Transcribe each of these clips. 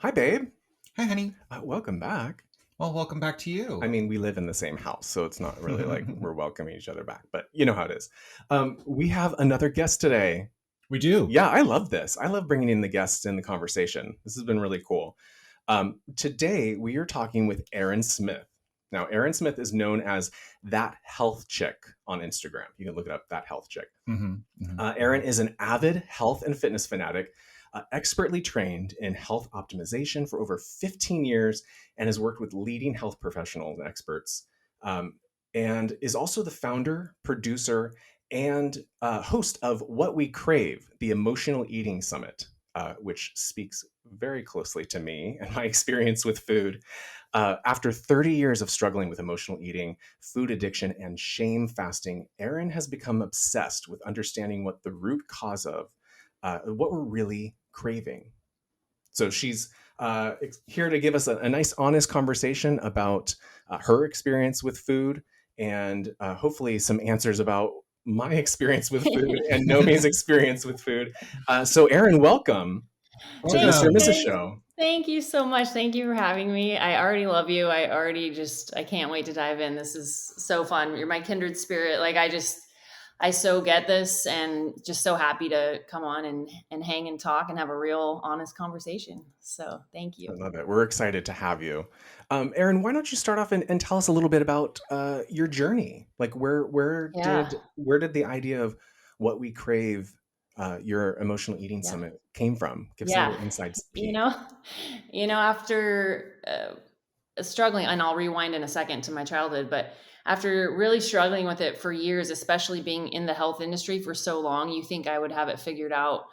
Hi, babe. Hi, honey. Welcome back. Well, welcome back to I you. mean, we live in the same house, so it's not really like we're welcoming each other back, but you know how it is. We have another guest today. We do. Yeah, I love this. I love bringing in the guests in the conversation. This has been really cool. Today, we are talking with Errin Smith. Now, Errin Smith is known as That Health Chick on Instagram. You can look it up, That Health Chick. hmm hmm Errin is an avid health and fitness fanatic, expertly trained in health optimization for over 15 years, and has worked with leading health professionals and experts, um, and is also the founder, producer, and host of What We Crave, the Emotional Eating Summit, which speaks very closely to me and my experience with food. After 30 years of struggling with emotional eating, food addiction, and shame fasting, Errin has become obsessed with understanding what the root cause of what we're really craving. So she's here to give us a nice, honest conversation about her experience with food and hopefully some answers about my experience with food and Nomi's experience with food. So, Errin, welcome to the Mr. and Welcome. Mrs. Thank Show. thank you so much. Thank you for having me. I already love you. I can't wait to dive in. This is so fun. You're my kindred spirit. I so get this and just so happy to come on and hang and talk and have a real honest conversation. So thank I you. love it. We're excited to have you. Errin, why don't you start off and tell us a little bit about your journey? Like Yeah. where did the idea of what we crave, your emotional eating Yeah. summit came from? Give us a Yeah. little inside You peek. know, after struggling, and I'll rewind in a second to my childhood, but after really struggling with it for years, especially being in the health industry for so long, you think I would have it figured out.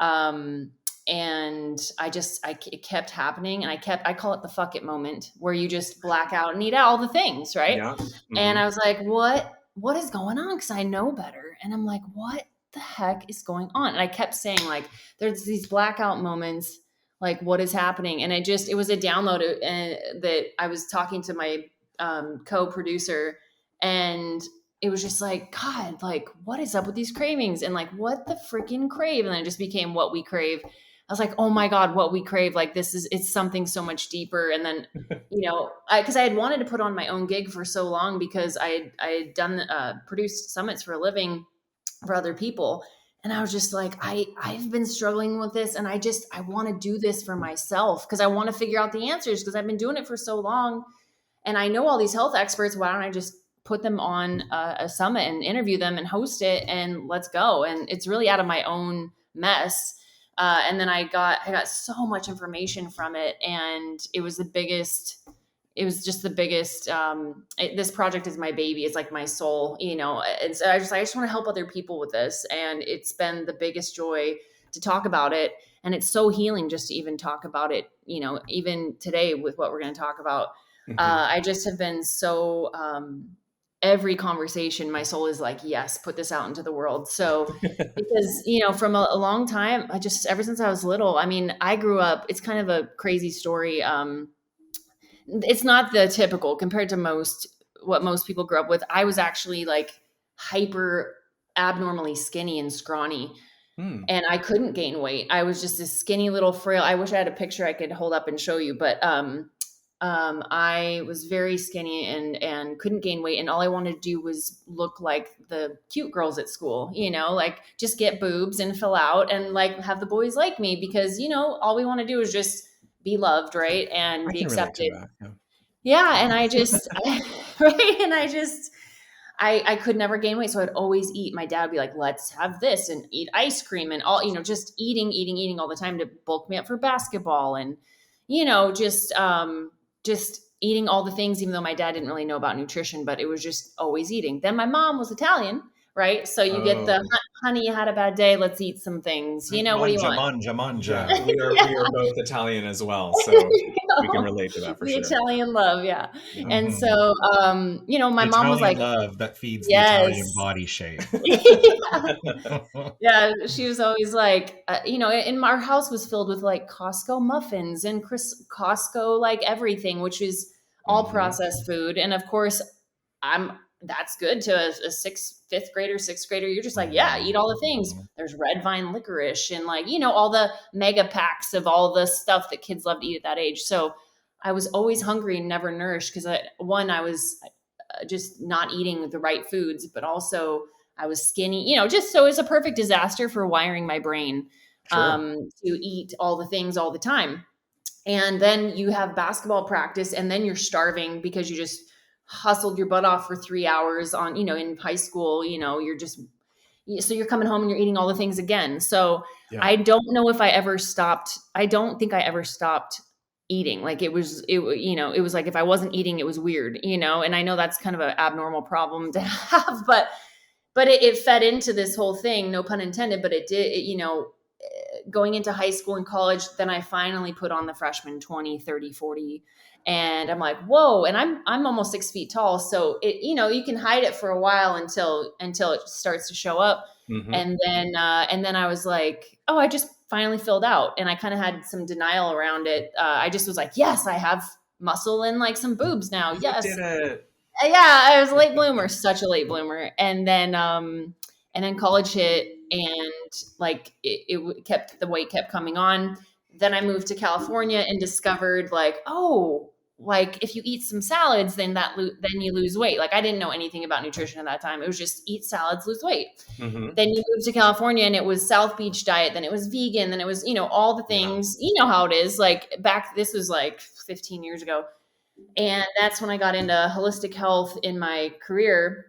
Um, and it kept happening, and I call it the fuck it moment, where you just black out and eat all the things, right? Yeah. And Hmm. I was like, what is going on? Because I know better. And I'm like, what the heck is going on? And I kept saying, like, there's these blackout moments, like, what is happening? And it was a download that I was talking to my co-producer, and it was just like, God, like, what is up with these cravings? And like, what the freaking crave? And then it just became what we crave. I was like, oh my God, what we crave. Like, it's something so much deeper. And then, because I had wanted to put on my own gig for so long, because I had done, produced summits for a living for other people. And I was just like, I've been struggling with this, and I want to do this for myself, because I want to figure out the answers, because I've been doing it for so long. And I know all these health experts. Why don't I just put them on a summit and interview them and host it, and let's go. And it's really out of my own mess. And then I got so much information from it, and it was just the biggest. This project is my baby. It's like my soul, And so I just want to help other people with this, and it's been the biggest joy to talk about it. And it's so healing just to even talk about it. Even today with what we're going to talk about, Hmm. I just have been so. Every conversation, my soul is like, yes, put this out into the world. So, because from a long time, ever since I was little. I mean, I grew up. It's kind of a crazy story. It's not the typical compared to what most people grew up with. I was actually like hyper abnormally skinny and scrawny, Hmm. and I couldn't gain weight. I was just this skinny little frail. I wish I had a picture I could hold up and show you, but I was very skinny and couldn't gain weight, and all I wanted to do was look like the cute girls at school, like just get boobs and fill out and like have the boys like me, because all we want to do is just be loved, right, and I be can relate to accepted. that. Yeah. Yeah, and right, and I could never gain weight, so I'd always eat. My dad would be like, "Let's have this and eat ice cream and all, just eating, eating, eating all the time to bulk me up for basketball, and just eating all the things. Even though my dad didn't really know about nutrition, but it was just always eating. Then my mom was Italian, right? So you get the Oh, honey, you had a bad day. Let's eat some things. What do you Manja, want? manja, yeah. manja. Yeah. We are both Italian as well, so we can relate to that for The sure. Italian love, yeah. Yeah. And hmm so, my The mom was Italian like, love that feeds the Italian yes. body shape. Yeah, she was always like, and our house was filled with like Costco muffins and Costco like everything, which is all Hmm. processed food. And of course, I'm that's good to a fifth grader, sixth grader. You're just like, yeah, eat all the things. There's red vine licorice and like, all the mega packs of all the stuff that kids love to eat at that age. So I was always hungry and never nourished because I was just not eating the right foods, but also I was skinny, just so it was a perfect disaster for wiring my brain to eat all the things all the time. And then you have basketball practice and then you're starving because you just hustled your butt off for 3 hours on, in high school, so you're coming home and you're eating all the things again. So I don't know if I ever stopped. I don't think I ever stopped eating. Like it was like, if I wasn't eating, it was weird, and I know that's kind of an abnormal problem to have, but it fed into this whole thing, no pun intended, but it did, going into high school and college, then I finally put on the freshman 20, 30, 40. And I'm like, whoa. And I'm almost 6 feet tall. So it, you can hide it for a while until it starts to show up. Mm-hmm. And then I was like, oh, I just finally filled out. And I kind of had some denial around it. I just was like, yes, I have muscle and like some boobs now. Yes. You did it. Yeah. I was a late bloomer, such a late bloomer. And then college hit and like the weight kept coming on. Then I moved to California and discovered like, oh, like if you eat some salads, then you lose weight. Like I didn't know anything about nutrition at that time. It was just eat salads, lose weight. Mm-hmm. Then you moved to California and it was South Beach diet. Then it was vegan. Then it was, all the things, how it is like this was like 15 years ago. And that's when I got into holistic health in my career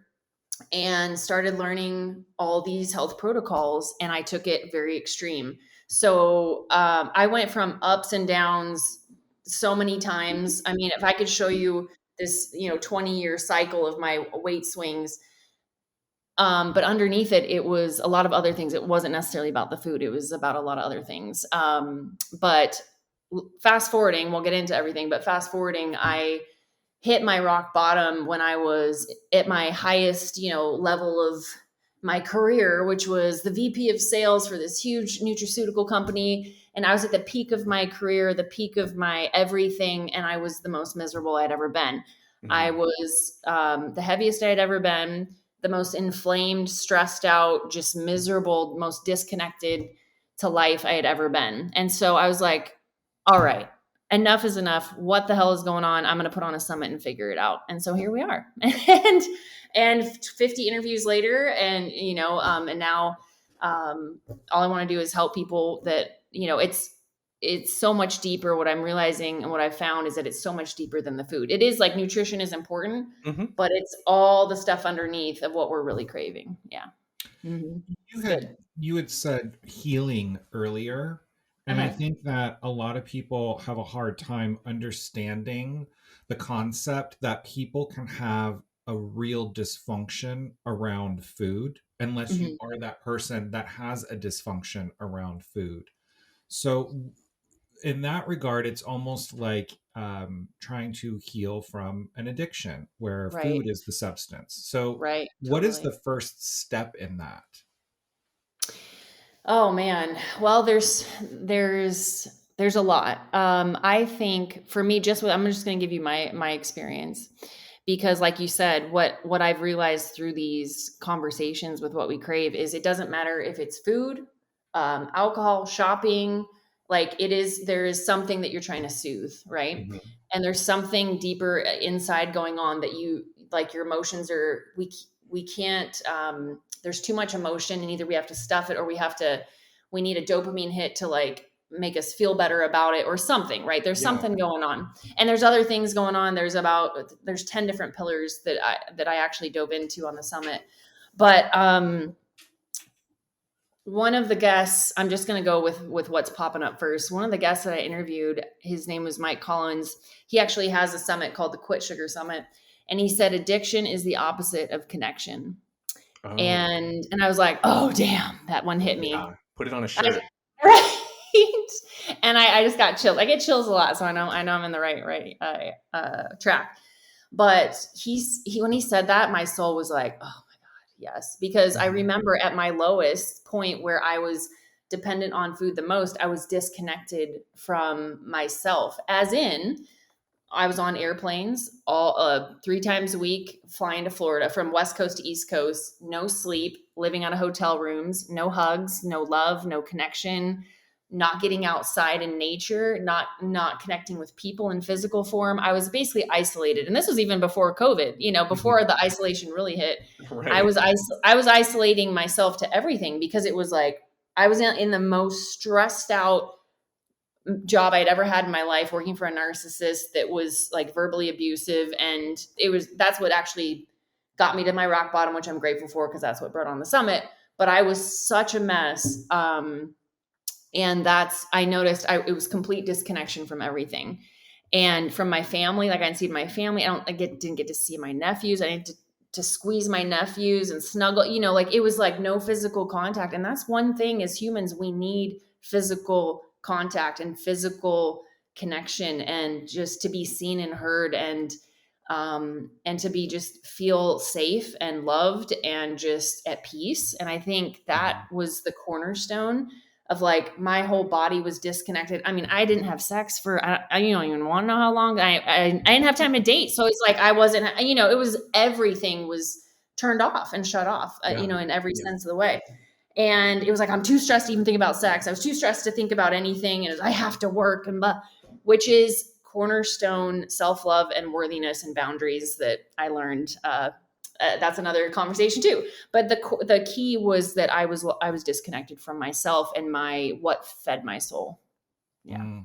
and started learning all these health protocols. And I took it very extreme. So I went from ups and downs so many times. I mean, if I could show you this, 20-year cycle of my weight swings, but underneath it was a lot of other things. It wasn't necessarily about the food. It was about a lot of other things. But fast forwarding, we'll get into everything, but fast forwarding, I hit my rock bottom when I was at my highest, level of my career, which was the VP of sales for this huge nutraceutical company. And I was at the peak of my career, the peak of my everything. And I was the most miserable I'd ever been. Mm-hmm. I was the heaviest I'd ever been, the most inflamed, stressed out, just miserable, most disconnected to life I had ever been. And so I was like, all right, enough is enough. What the hell is going on? I'm going to put on a summit and figure it out. And so here we are. And 50 interviews later, and and now all I want to do is help people that it's so much deeper. What I'm realizing and what I've found is that it's so much deeper than the food. It is like nutrition is important, mm-hmm. but it's all the stuff underneath of what we're really craving. Yeah. Mm-hmm. You had said healing earlier. And I think that a lot of people have a hard time understanding the concept that people can have a real dysfunction around food unless mm-hmm. you are that person that has a dysfunction around food. So in that regard, it's almost like trying to heal from an addiction where food is the substance. So what is the first step in that? Oh man. Well, there's a lot. I think for me, I'm just going to give you my experience because like you said, what I've realized through these conversations with what we crave is it doesn't matter if it's food, alcohol, shopping, like there is something that you're trying to soothe. Right. Mm-hmm. And there's something deeper inside going on that your emotions are, we can't, there's too much emotion and either we have to stuff it or we need a dopamine hit to like make us feel better about it or something, right? There's something going on and there's other things going on. There's 10 different pillars that I actually dove into on the summit. But, one of the guests, I'm just going to go with what's popping up first. One of the guests that I interviewed, his name was Mike Collins. He actually has a summit called the Quit Sugar Summit. And he said, addiction is the opposite of connection. Oh. And I was like, oh, damn, that one hit me. Yeah. Put it on a shirt. Right. And I just got chills. I get chills a lot. So I know I'm in the right track. But when he said that, my soul was like, oh my God, yes. Because I remember at my lowest point where I was dependent on food the most, I was disconnected from myself, as in I was on airplanes all 3 times a week, flying to Florida from West Coast to East Coast, no sleep, living out of hotel rooms, no hugs, no love, no connection, not getting outside in nature, not connecting with people in physical form. I was basically isolated. And this was even before COVID, before the isolation really hit. I Right. was I was isolating myself to everything because it was like I was in the most stressed out job I'd ever had in my life, working for a narcissist that was like verbally abusive. And that's what actually got me to my rock bottom, which I'm grateful for because that's what brought on the summit. But I was such a mess. And I noticed it was complete disconnection from everything and from my family. Like I didn't see my family. Didn't get to see my nephews. I didn't to squeeze my nephews and snuggle, like it was like no physical contact. And that's one thing as humans, we need physical contact and physical connection and just to be seen and heard and to be just feel safe and loved and just at peace. And I think that was the cornerstone of like my whole body was disconnected. I mean, I didn't have sex for, you don't even want to know how long. I didn't have time to date. So it's like, I wasn't, it was, everything was turned off and shut off, in every sense of the way. And it was like, I'm too stressed to even think about sex. I was too stressed to think about anything. And I have to work and blah, which is cornerstone self-love and worthiness and boundaries that I learned. That's another conversation too. But the key was that I was disconnected from myself and what fed my soul. Yeah.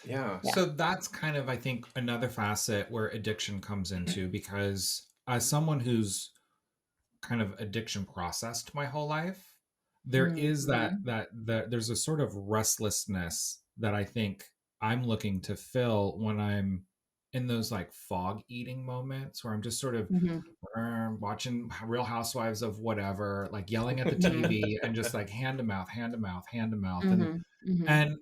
Yeah. So that's kind of, I think, another facet where addiction comes into, because as someone who's kind of addiction processed my whole life, there is there's a sort of restlessness that I think I'm looking to fill when I'm in those like fog eating moments where I'm just sort of watching Real Housewives of whatever, like yelling at the TV and just like hand to mouth, hand to mouth, hand to mouth. And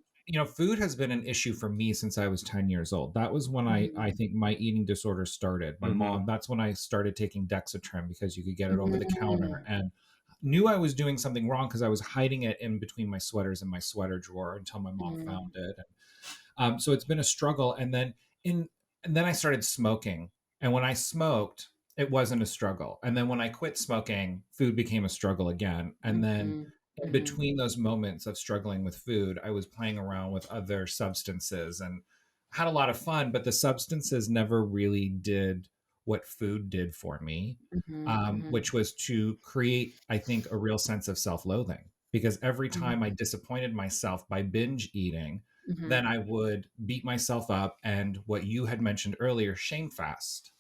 food has been an issue for me since I was 10 years old. That was when I think my eating disorder started. My mom, that's when I started taking Dexatrim because you could get it over the counter, and knew I was doing something wrong because I was hiding it in between my sweaters in my sweater drawer until my mom found it. And, so it's been a struggle. And then I started smoking. And when I smoked, it wasn't a struggle. And then when I quit smoking, food became a struggle again. And then in between those moments of struggling with food, I was playing around with other substances and had a lot of fun, but the substances never really did what food did for me, which was to create, I think, a real sense of self-loathing. Because every time I disappointed myself by binge eating, then I would beat myself up and, what you had mentioned earlier, shame fast.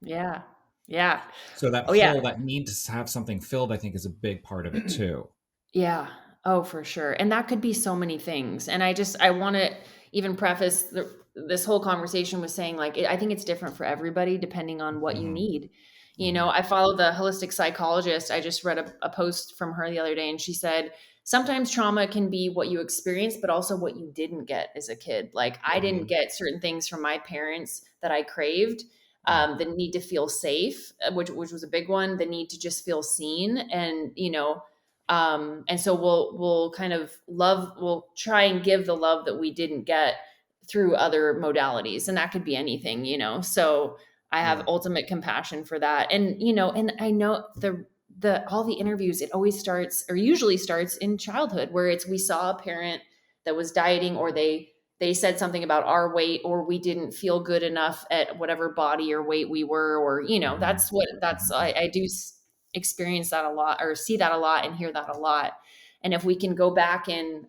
Yeah. Yeah. So that hole, that need to have something filled, I think, is a big part of it too. Yeah. Oh, for sure. And that could be so many things. And I want to even preface this whole conversation with saying, like, I think it's different for everybody depending on what you need. I follow the holistic psychologist. I just read a post from her the other day, and she said, sometimes trauma can be what you experienced, but also what you didn't get as a kid. Like I didn't get certain things from my parents that I craved. The need to feel safe, which was a big one, the need to just feel seen. And, and so we'll kind of we'll try and give the love that we didn't get through other modalities. And that could be anything, so I have ultimate compassion for that. And, and I know all the interviews, it always starts or usually starts in childhood where we saw a parent that was dieting, or they said something about our weight, or we didn't feel good enough at whatever body or weight we were, or, I do experience that a lot, or see that a lot and hear that a lot. And if we can go back and,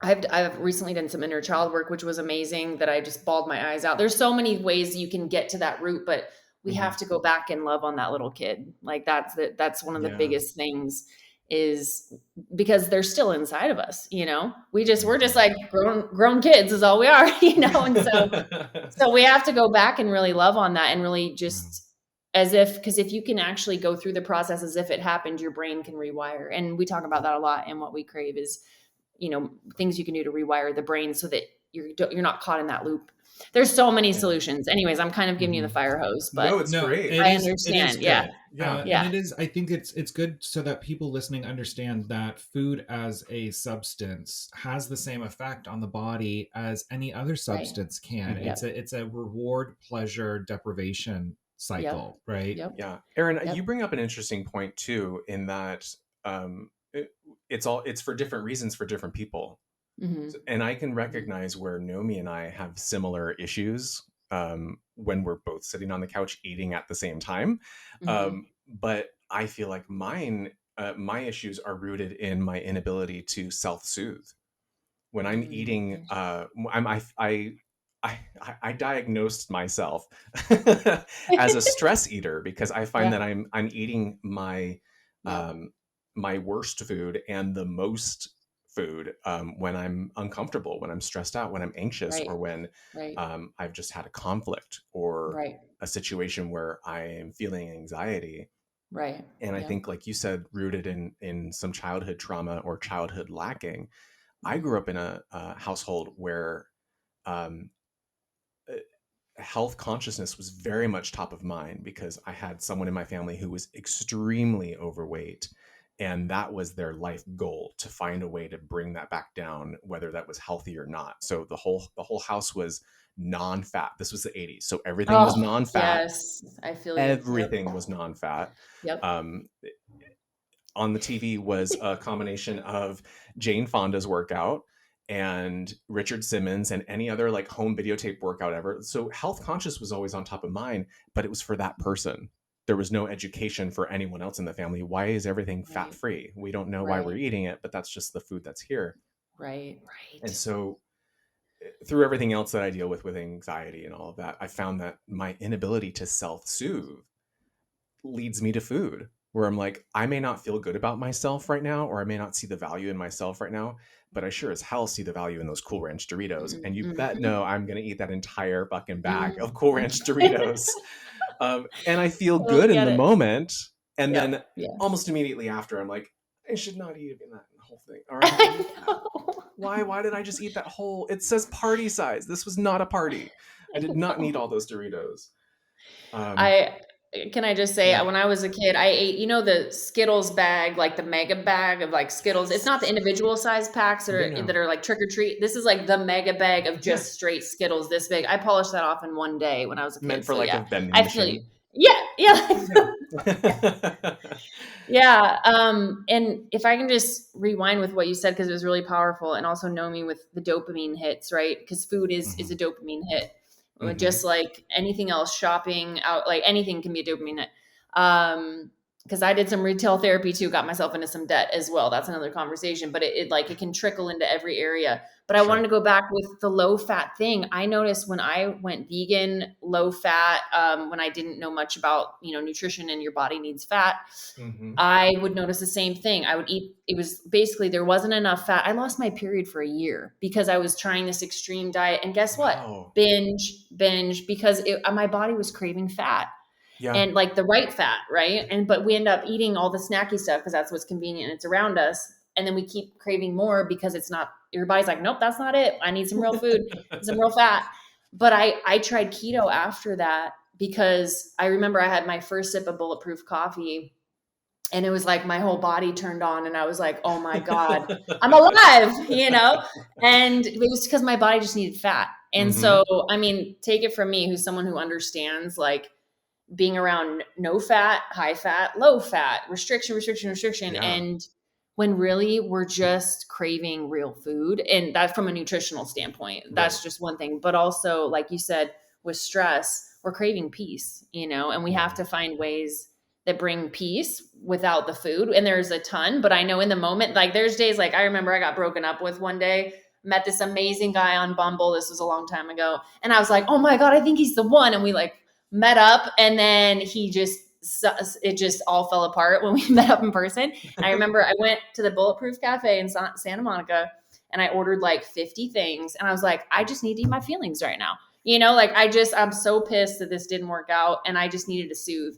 I've recently done some inner child work, which was amazing, that I just bawled my eyes out. There's so many ways you can get to that root, but we have to go back and love on that little kid. Like that's one of the biggest things, is because they're still inside of us, we're just like grown kids is all we are, and so we have to go back and really love on that, and really just because if you can actually go through the process as if it happened, your brain can rewire. And we talk about that a lot. And what we crave is, things you can do to rewire the brain so that you're not caught in that loop. There's so many solutions. Anyways, I'm kind of giving you the fire hose, but no, it's great. It I is understand. good. Yeah. And it is, I think it's good so that people listening understand that food as a substance has the same effect on the body as any other substance can. Yep. It's a reward, pleasure, deprivation cycle, right? Yep. Yeah. Errin, Yep. you bring up an interesting point too, in that it's for different reasons for different people. Mm-hmm. And I can recognize where Nomi and I have similar issues when we're both sitting on the couch eating at the same time. Mm-hmm. But I feel like my issues are rooted in my inability to self-soothe. When I'm eating, I diagnosed myself as a stress eater because I find that I'm eating my my worst food and the most food when I'm uncomfortable, when I'm stressed out, when I'm anxious, or when I've just had a conflict or a situation where I am feeling anxiety. Right. And I think, like you said, rooted in some childhood trauma or childhood lacking. I grew up in a household where health consciousness was very much top of mind because I had someone in my family who was extremely overweight. And that was their life goal, to find a way to bring that back down, whether that was healthy or not. So the whole house was non-fat. This was the 80s. So everything was non-fat. Yes, I feel everything was non-fat. Yep. On the TV was a combination of Jane Fonda's workout and Richard Simmons and any other like home videotape workout ever. So health conscious was always on top of mind, but it was for that person. There was no education for anyone else in the family. Why is everything fat free? We don't know why we're eating it, but that's just the food that's here. Right. And so through everything else that I deal with anxiety and all of that, I found that my inability to self-soothe leads me to food, where I'm like, I may not feel good about myself right now, or I may not see the value in myself right now, but I sure as hell see the value in those Cool Ranch Doritos. And you bet no, I'm going to eat that entire fucking bag of Cool Ranch Doritos. And I feel good in the moment. And then almost immediately after, I'm like, I should not eat even that whole thing. All right. Why did I just eat that whole? It says party size. This was not a party. I did not need all those Doritos. Can I just say, when I was a kid, I ate, the Skittles bag, like the mega bag of like Skittles. It's not the individual size packs that are like trick or treat. This is like the mega bag of just straight Skittles this big. I polished that off in one day when I was a kid. Meant for a vending I machine. And if I can just rewind with what you said, because it was really powerful, and also know me with the dopamine hits, right? Because food is a dopamine hit. Just like anything else, shopping out, like anything can be a dopamine hit. Because I did some retail therapy too, got myself into some debt as well. That's another conversation, but it can trickle into every area. But I wanted to go back with the low fat thing. I noticed when I went vegan, low fat, when I didn't know much about, nutrition and your body needs fat, I would notice the same thing. I would eat, it was basically, there wasn't enough fat. I lost my period for a year because I was trying this extreme diet. And guess what? Binge, because my body was craving fat. And like the right fat, right? But we end up eating all the snacky stuff because that's what's convenient and it's around us. And then we keep craving more because it's not, your body's like, nope, that's not it. I need some real food, some real fat. But I tried keto after that because I remember I had my first sip of bulletproof coffee and it was like my whole body turned on and I was like, oh my God, I'm alive, and it was because my body just needed fat. And so, I mean, take it from me, who's someone who understands like being around no fat, high fat, low fat, restriction. And when really we're just craving real food, and that's from a nutritional standpoint, that's just one thing. But also, like you said, with stress, we're craving peace, and we have to find ways that bring peace without the food. And there's a ton, but I know in the moment, like there's days, like I remember I got broken up with one day, met this amazing guy on Bumble. This was a long time ago. And I was like, oh my God, I think he's the one. And we like met up, and then it just all fell apart when we met up in person. And I remember I went to the Bulletproof Cafe in Santa Monica and I ordered like 50 things. And I was like, I just need to eat my feelings right now. I'm so pissed that this didn't work out and I just needed to soothe.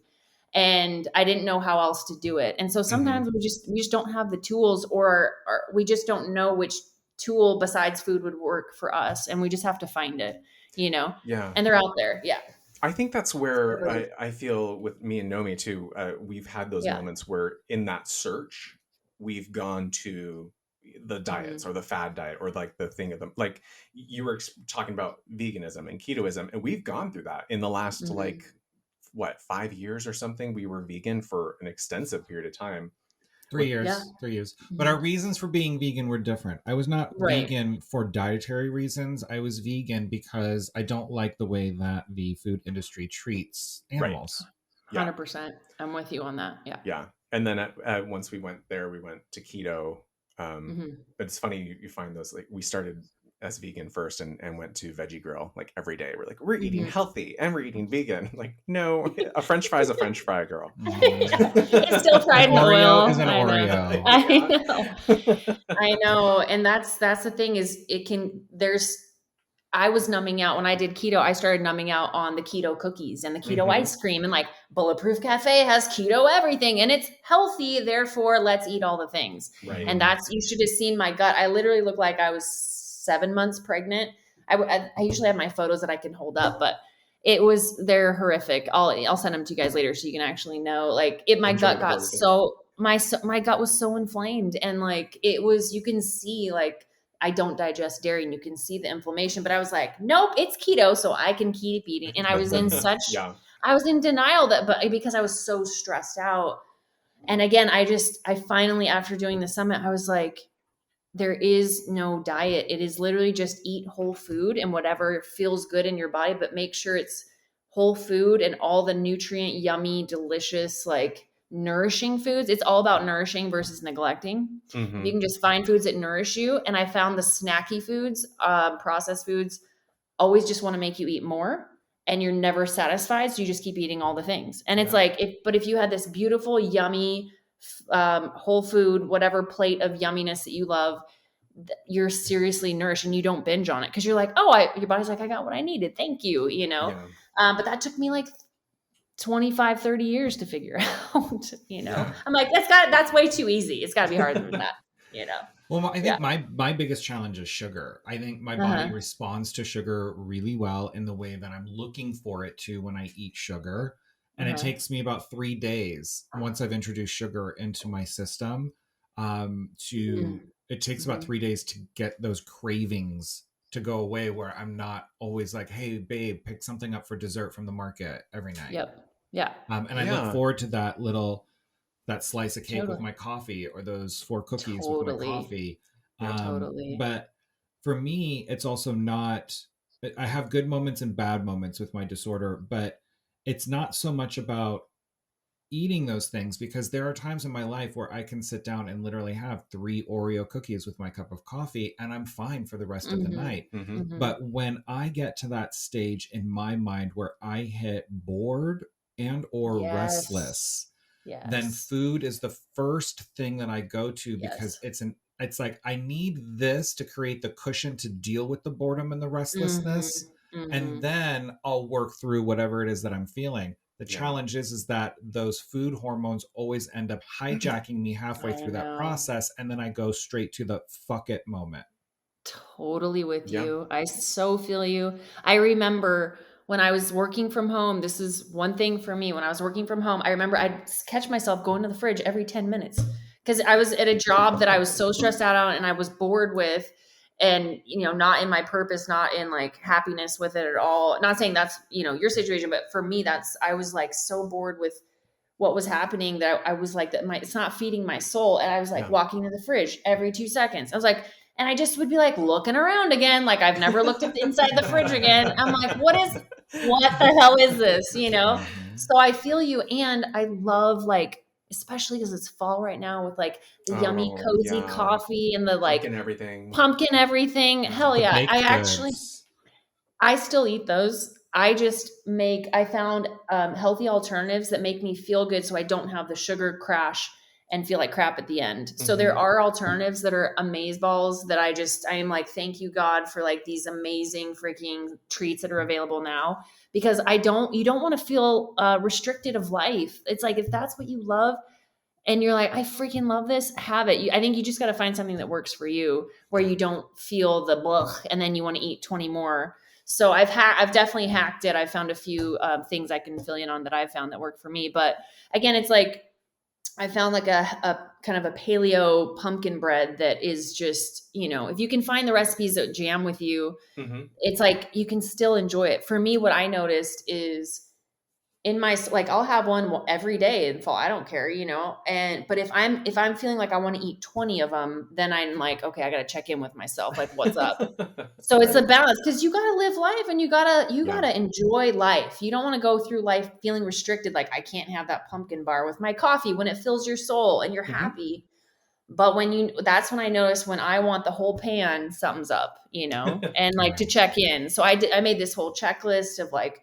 And I didn't know how else to do it. And so sometimes we just don't have the tools or we just don't know which tool besides food would work for us. And we just have to find it, Yeah. and they're out there. Yeah. I think that's where I feel with me and Nomi too. We've had those Yeah. moments where in that search, we've gone to the diets or the fad diet or like the thing of them. Like you were talking about veganism and ketoism, and we've gone through that in the last like, what, 5 years or something. We were vegan for an extensive period of time. 3 years. Yeah. 3 years. But our reasons for being vegan were different. I was not vegan for dietary reasons. I was vegan because I don't like the way that the food industry treats animals. Right. 100%. I'm with you on that. Yeah. Yeah. And then once we went there, we went to keto. It's funny, you find those, like we started as vegan first and went to Veggie Grill like every day. We're like, we're eating healthy and we're eating vegan. Like, no, a French fry is a French fry, girl. It's still fried in Oreo oil. is an Oreo. I know. And that's the thing is I was numbing out when I did keto. I started numbing out on the keto cookies and the keto ice cream, and like Bulletproof Cafe has keto everything and it's healthy. Therefore, let's eat all the things. Right. And you should have seen my gut. I literally looked like I was 7 months pregnant. I usually have my photos that I can hold up, but they're horrific. I'll send them to you guys later so you can actually know. Like my gut got my gut was so inflamed, and like you can see like I don't digest dairy and you can see the inflammation, but I was like, nope, it's keto. So I can keep eating. And I was in I was in denial because I was so stressed out. And again, I finally, after doing the summit, I was like, there is no diet. It is literally just eat whole food and whatever feels good in your body, but make sure it's whole food and all the nutrient, yummy, delicious, like nourishing foods. It's all about nourishing versus neglecting. You can just find foods that nourish you. And I found the snacky foods, processed foods, always just want to make you eat more, and you're never satisfied. So you just keep eating all the things. And it's like, if you had this beautiful, yummy, whole food, whatever plate of yumminess that you love, you're seriously nourished and you don't binge on it. Cause you're like, your body's like, I got what I needed. Thank you. But that took me like 25, 30 years to figure out, I'm like, that's way too easy. It's gotta be harder than that, Well, I think my biggest challenge is sugar. I think my body responds to sugar really well in the way that I'm looking for it to when I eat sugar. And it takes me about 3 days once I've introduced sugar into my system it takes about 3 days to get those cravings to go away, where I'm not always like, hey, babe, pick something up for dessert from the market every night. Yep. Yeah. And I look forward to that slice of cake with my coffee, or those 4 cookies with my coffee. But for me, it's also not, I have good moments and bad moments with my disorder, but it's not so much about eating those things, because there are times in my life where I can sit down and literally have 3 Oreo cookies with my cup of coffee and I'm fine for the rest of the night. But when I get to that stage in my mind where I hit bored and or restless, then food is the first thing that I go to, because it's like, I need this to create the cushion to deal with the boredom and the restlessness. And then I'll work through whatever it is that I'm feeling. The challenge is that those food hormones always end up hijacking me halfway through that process. And then I go straight to the fuck it moment. Totally with you. I so feel you. I remember when I was working from home, this is one thing for me. When I was working from home, I remember I'd catch myself going to the fridge every 10 minutes because I was at a job that I was so stressed out on and I was bored with, and, not in my purpose, not in like happiness with it at all. Not saying that's, your situation, but for me, I was like so bored with what was happening that I was like, it's not feeding my soul. And I was like walking to the fridge every 2 seconds. I was like, and I just would be like looking around again. Like I've never looked at the inside the fridge again. I'm like, what the hell is this? So I feel you. And I love especially because it's fall right now with like the yummy, cozy coffee and the like pumpkin everything. Hell yeah. I still eat those. I found healthy alternatives that make me feel good. So I don't have the sugar crash and feel like crap at the end. So there are alternatives that are amazeballs that I am like, thank you God for like these amazing freaking treats that are available now, because you don't want to feel restricted of life. It's like, if that's what you love and you're like, I freaking love this, have it. I think you just got to find something that works for you where you don't feel the blah, and then you want to eat 20 more. So I've definitely hacked it. I've found a few things I can fill in on that I've found that work for me. But again, it's like, I found like a kind of a paleo pumpkin bread that is just, if you can find the recipes that jam with you, it's like you can still enjoy it. For me, what I noticed is I'll have one every day in fall. I don't care, but if I'm feeling like I want to eat 20 of them, then I'm like, okay, I got to check in with myself. Like, what's up? So it's a balance, because you got to live life, and you gotta enjoy life. You don't want to go through life feeling restricted. Like, I can't have that pumpkin bar with my coffee, when it fills your soul and you're happy. But that's when I notice, when I want the whole pan, something's up, and like to check in. So I made this whole checklist of like,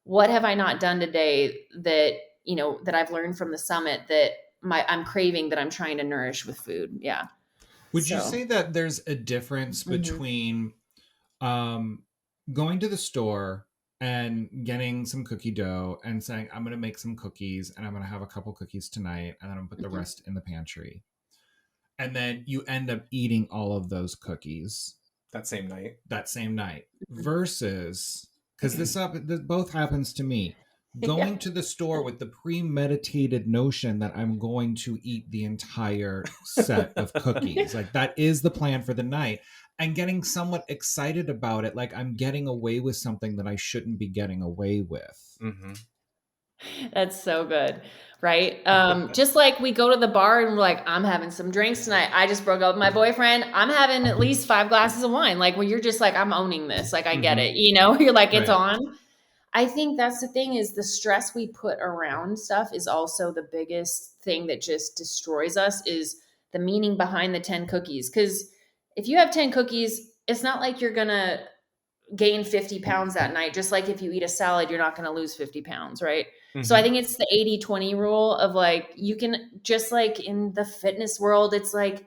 what have I not done today that, that I've learned from the summit that I'm craving, that I'm trying to nourish with food. Yeah. Would you say that there's a difference between going to the store and getting some cookie dough and saying, I'm going to make some cookies, and I'm going to have a couple cookies tonight, and then I'm going to put the rest in the pantry, and then you end up eating all of those cookies that same night, versus, because this both happens to me, going to the store with the premeditated notion that I'm going to eat the entire set of cookies. Like, that is the plan for the night, and getting somewhat excited about it. Like, I'm getting away with something that I shouldn't be getting away with. That's so good. Right. Just like we go to the bar and we're like, I'm having some drinks tonight. I just broke up with my boyfriend. I'm having at least 5 glasses of wine. Like, when you're just like, I'm owning this. Like, I get it. You're like, it's on. I think that's the thing, is the stress we put around stuff is also the biggest thing that just destroys us, is the meaning behind the 10 cookies. Because if you have 10 cookies, it's not like you're going to gain 50 pounds that night. Just like if you eat a salad, you're not going to lose 50 pounds. Right. So I think it's the 80-20 rule of like, you can, just like in the fitness world, it's like,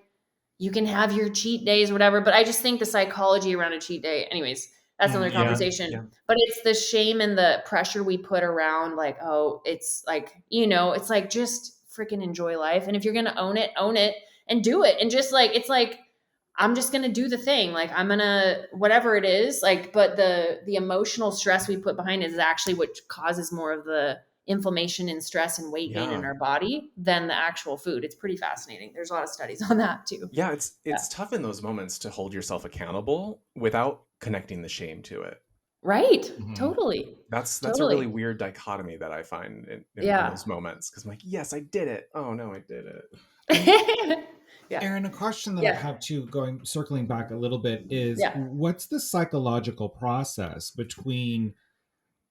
you can have your cheat days or whatever. But I just think the psychology around a cheat day, anyways, that's another conversation. Yeah. But it's the shame and the pressure we put around, like, oh, it's like, it's like, just freaking enjoy life. And if you're going to own it and do it. And just like, it's like, I'm just going to do the thing. Like, I'm going to, whatever it is, like, but the emotional stress we put behind it is actually what causes more of the inflammation and stress and weight gain in our body than the actual food. It's pretty fascinating. There's a lot of studies on that too. Yeah. It's tough in those moments to hold yourself accountable without connecting the shame to it. Right. Totally. That's a really weird dichotomy that I find in those moments. 'Cause I'm like, yes, I did it. Oh no, I did it. Errin, a question that I have to circling back a little bit is, what's the psychological process between,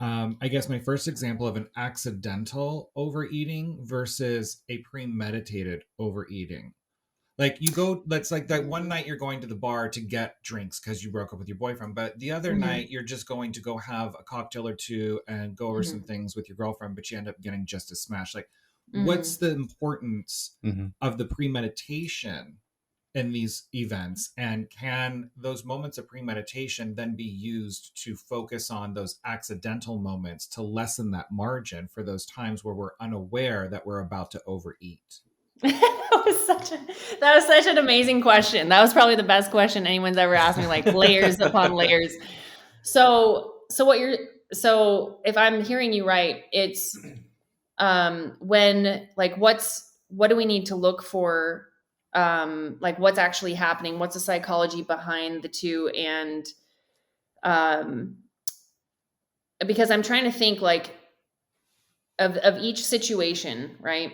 I guess my first example of an accidental overeating versus a premeditated overeating? Like, you go, that's like that one night you're going to the bar to get drinks because you broke up with your boyfriend, but the other night you're just going to go have a cocktail or two and go over some things with your girlfriend, but you end up getting just as smashed. Like, what's the importance of the premeditation in these events? And can those moments of premeditation then be used to focus on those accidental moments to lessen that margin for those times where we're unaware that we're about to overeat? That was such an amazing question. That was probably the best question anyone's ever asked me, like layers upon layers. So if I'm hearing you right, it's when, like, what do we need to look for? Like, what's actually happening? What's the psychology behind the two? And, because I'm trying to think like of each situation, right?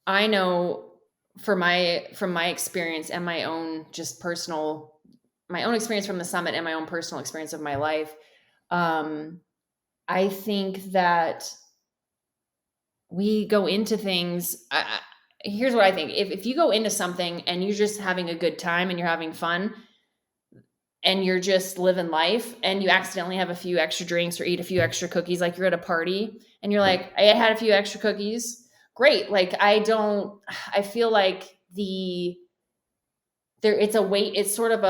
I know from my experience and my own experience from the summit and my own personal experience of my life, I think that we go into things. Here's what I think. If you go into something and you're just having a good time and you're having fun and you're just living life and you accidentally have a few extra drinks or eat a few extra cookies, like you're at a party and you're like, I had a few extra cookies. Great. Like, I feel like it's a weight. It's sort of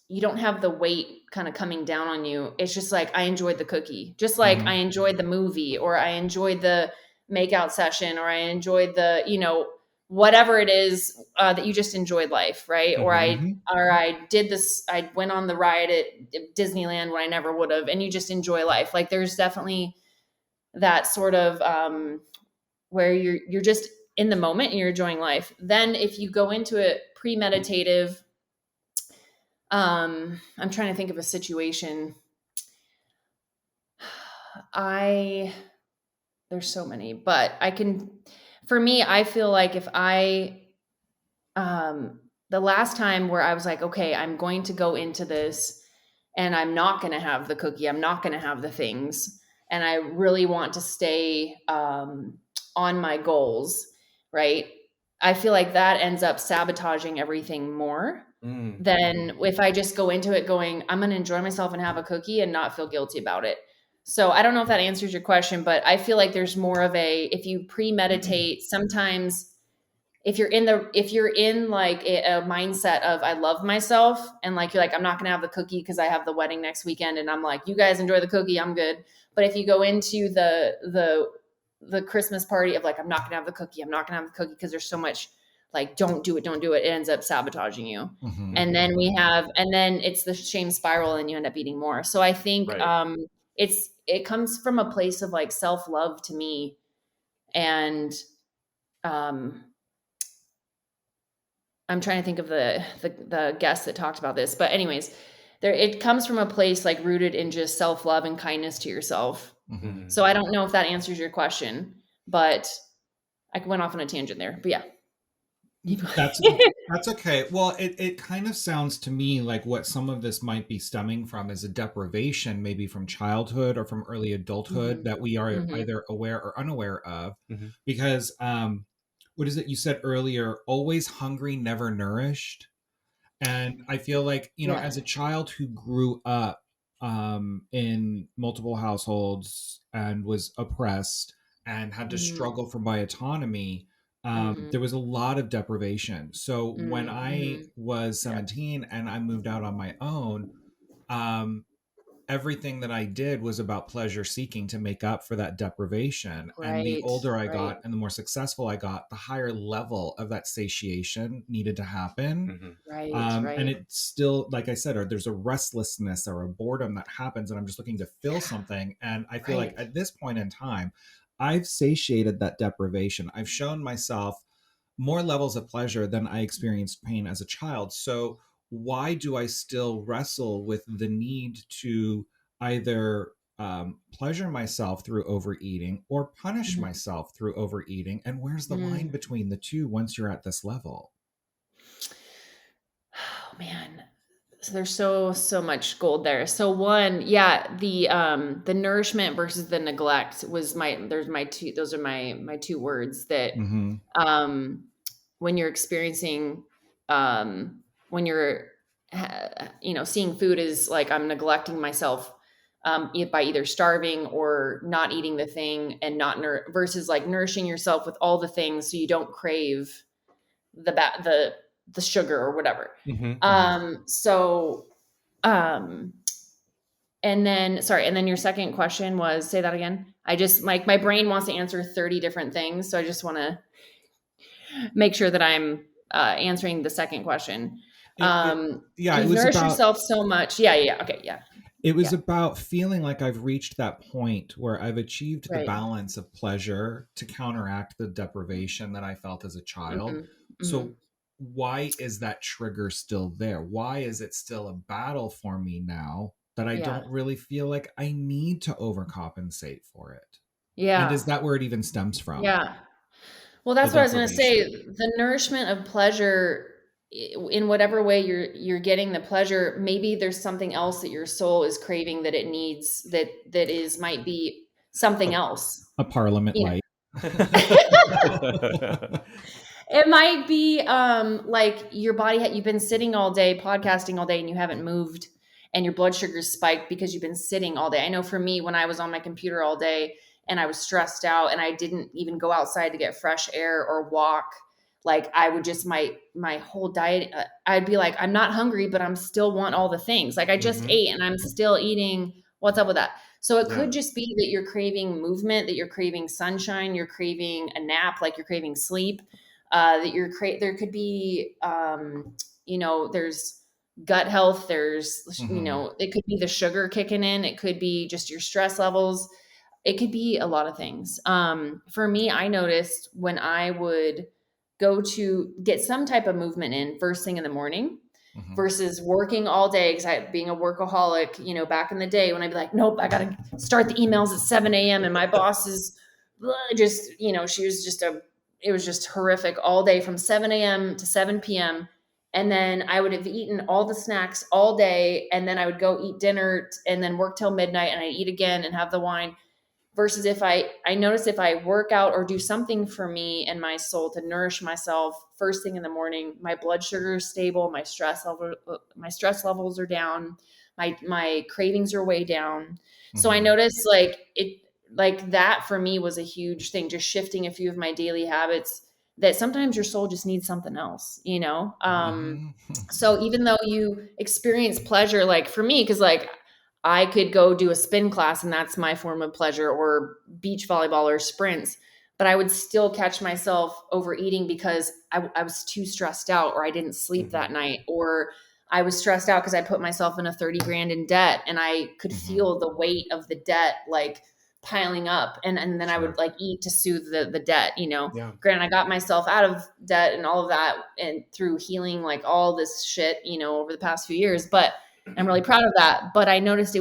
you don't have the weight kind of coming down on you. It's just like, I enjoyed the cookie, just like I enjoyed the movie, or I enjoyed the makeout session, or I enjoyed the, you know, whatever it is that you just enjoyed life, right? Mm-hmm. Or I did this, I went on the ride at Disneyland when I never would have, and you just enjoy life. Like there's definitely that sort of where you're just in the moment and you're enjoying life. Then if you go into it premeditative, I'm trying to think of a situation. There's so many, but for me, I feel like if the last time where I was like, okay, I'm going to go into this and I'm not going to have the cookie, I'm not going to have the things, and I really want to stay on my goals, right? I feel like that ends up sabotaging everything more than if I just go into it going, I'm going to enjoy myself and have a cookie and not feel guilty about it. So I don't know if that answers your question, but I feel like there's more of if you premeditate, sometimes if you're in like a mindset of I love myself, and like you're like, I'm not going to have the cookie because I have the wedding next weekend, and I'm like, you guys enjoy the cookie, I'm good. But if you go into the Christmas party of like, I'm not going to have the cookie, I'm not going to have the cookie because there's so much like, don't do it, it ends up sabotaging you. Mm-hmm. And then and then it's the shame spiral and you end up eating more. So I think it comes from a place of like self-love to me. And I'm trying to think of the guest that talked about this, but anyways, it comes from a place like rooted in just self-love and kindness to yourself. Mm-hmm. So I don't know if that answers your question, but I went off on a tangent there, but yeah. That's okay. Well, it kind of sounds to me like what some of this might be stemming from is a deprivation, maybe from childhood or from early adulthood, that we are either aware or unaware of. Because what is it you said earlier? Always hungry, never nourished. And I feel like, you know, as a child who grew up in multiple households and was oppressed and had to struggle for my autonomy, there was a lot of deprivation. So when I was 17 and I moved out on my own, everything that I did was about pleasure seeking to make up for that deprivation. And the older I got and the more successful I got, the higher level of that satiation needed to happen. And it's still, like I said, there's a restlessness or a boredom that happens, and I'm just looking to fill something. And I feel like at this point in time, I've satiated that deprivation. I've shown myself more levels of pleasure than I experienced pain as a child. So why do I still wrestle with the need to either pleasure myself through overeating or punish myself through overeating? And where's the line between the two once you're at this level? Oh man. So there's so much gold there. So one, the nourishment versus the neglect was those are my two words that when you're experiencing when you're seeing food is like I'm neglecting myself by either starving or not eating the thing and not versus like nourishing yourself with all the things so you don't crave the sugar or whatever. And then your second question was, say that again. I just like my brain wants to answer 30 different things, so I just want to make sure that I'm answering the second question. It was nourish about yourself so much. It was about feeling like I've reached that point where I've achieved the balance of pleasure to counteract the deprivation that I felt as a child. So why is that trigger still there? Why is it still a battle for me now that I don't really feel like I need to overcompensate for it? Yeah. And is that where it even stems from? Yeah. Well, that's what I was going to say. The nourishment of pleasure, in whatever way you're getting the pleasure, maybe there's something else that your soul is craving that it needs that might be something else. A Parliament light. It might be like your body, you've been sitting all day, podcasting all day, and you haven't moved, and your blood sugar's spiked because you've been sitting all day. I know for me, when I was on my computer all day and I was stressed out and I didn't even go outside to get fresh air or walk, like I would just, my whole diet, I'd be like, I'm not hungry, but I'm still want all the things. Like I just ate and I'm still eating. What's up with that? So it could just be that you're craving movement, that you're craving sunshine, you're craving a nap, like you're craving sleep, that there could be, there's gut health. There's, it could be the sugar kicking in. It could be just your stress levels. It could be a lot of things. For me, I noticed when I would go to get some type of movement in first thing in the morning, versus working all day. Cause being a workaholic, back in the day when I'd be like, nope, I got to start the emails at 7 a.m. and my boss is just, she was it was just horrific all day from 7 a.m. to 7 p.m. And then I would have eaten all the snacks all day. And then I would go eat dinner and then work till midnight and I'd eat again and have the wine. Versus if I notice if I work out or do something for me and my soul to nourish myself first thing in the morning, my blood sugar is stable, my stress levels are down, my cravings are way down. So I noticed like that for me was a huge thing, just shifting a few of my daily habits, that sometimes your soul just needs something else, So even though you experience pleasure, like for me, because like I could go do a spin class and that's my form of pleasure, or beach volleyball or sprints, but I would still catch myself overeating because I was too stressed out, or I didn't sleep that night, or I was stressed out because I put myself in a 30 grand in debt and I could feel the weight of the debt, like piling up. And then I would like eat to soothe the debt, Granted, I got myself out of debt and all of that and through healing, like all this shit, over the past few years, but I'm really proud of that. But I noticed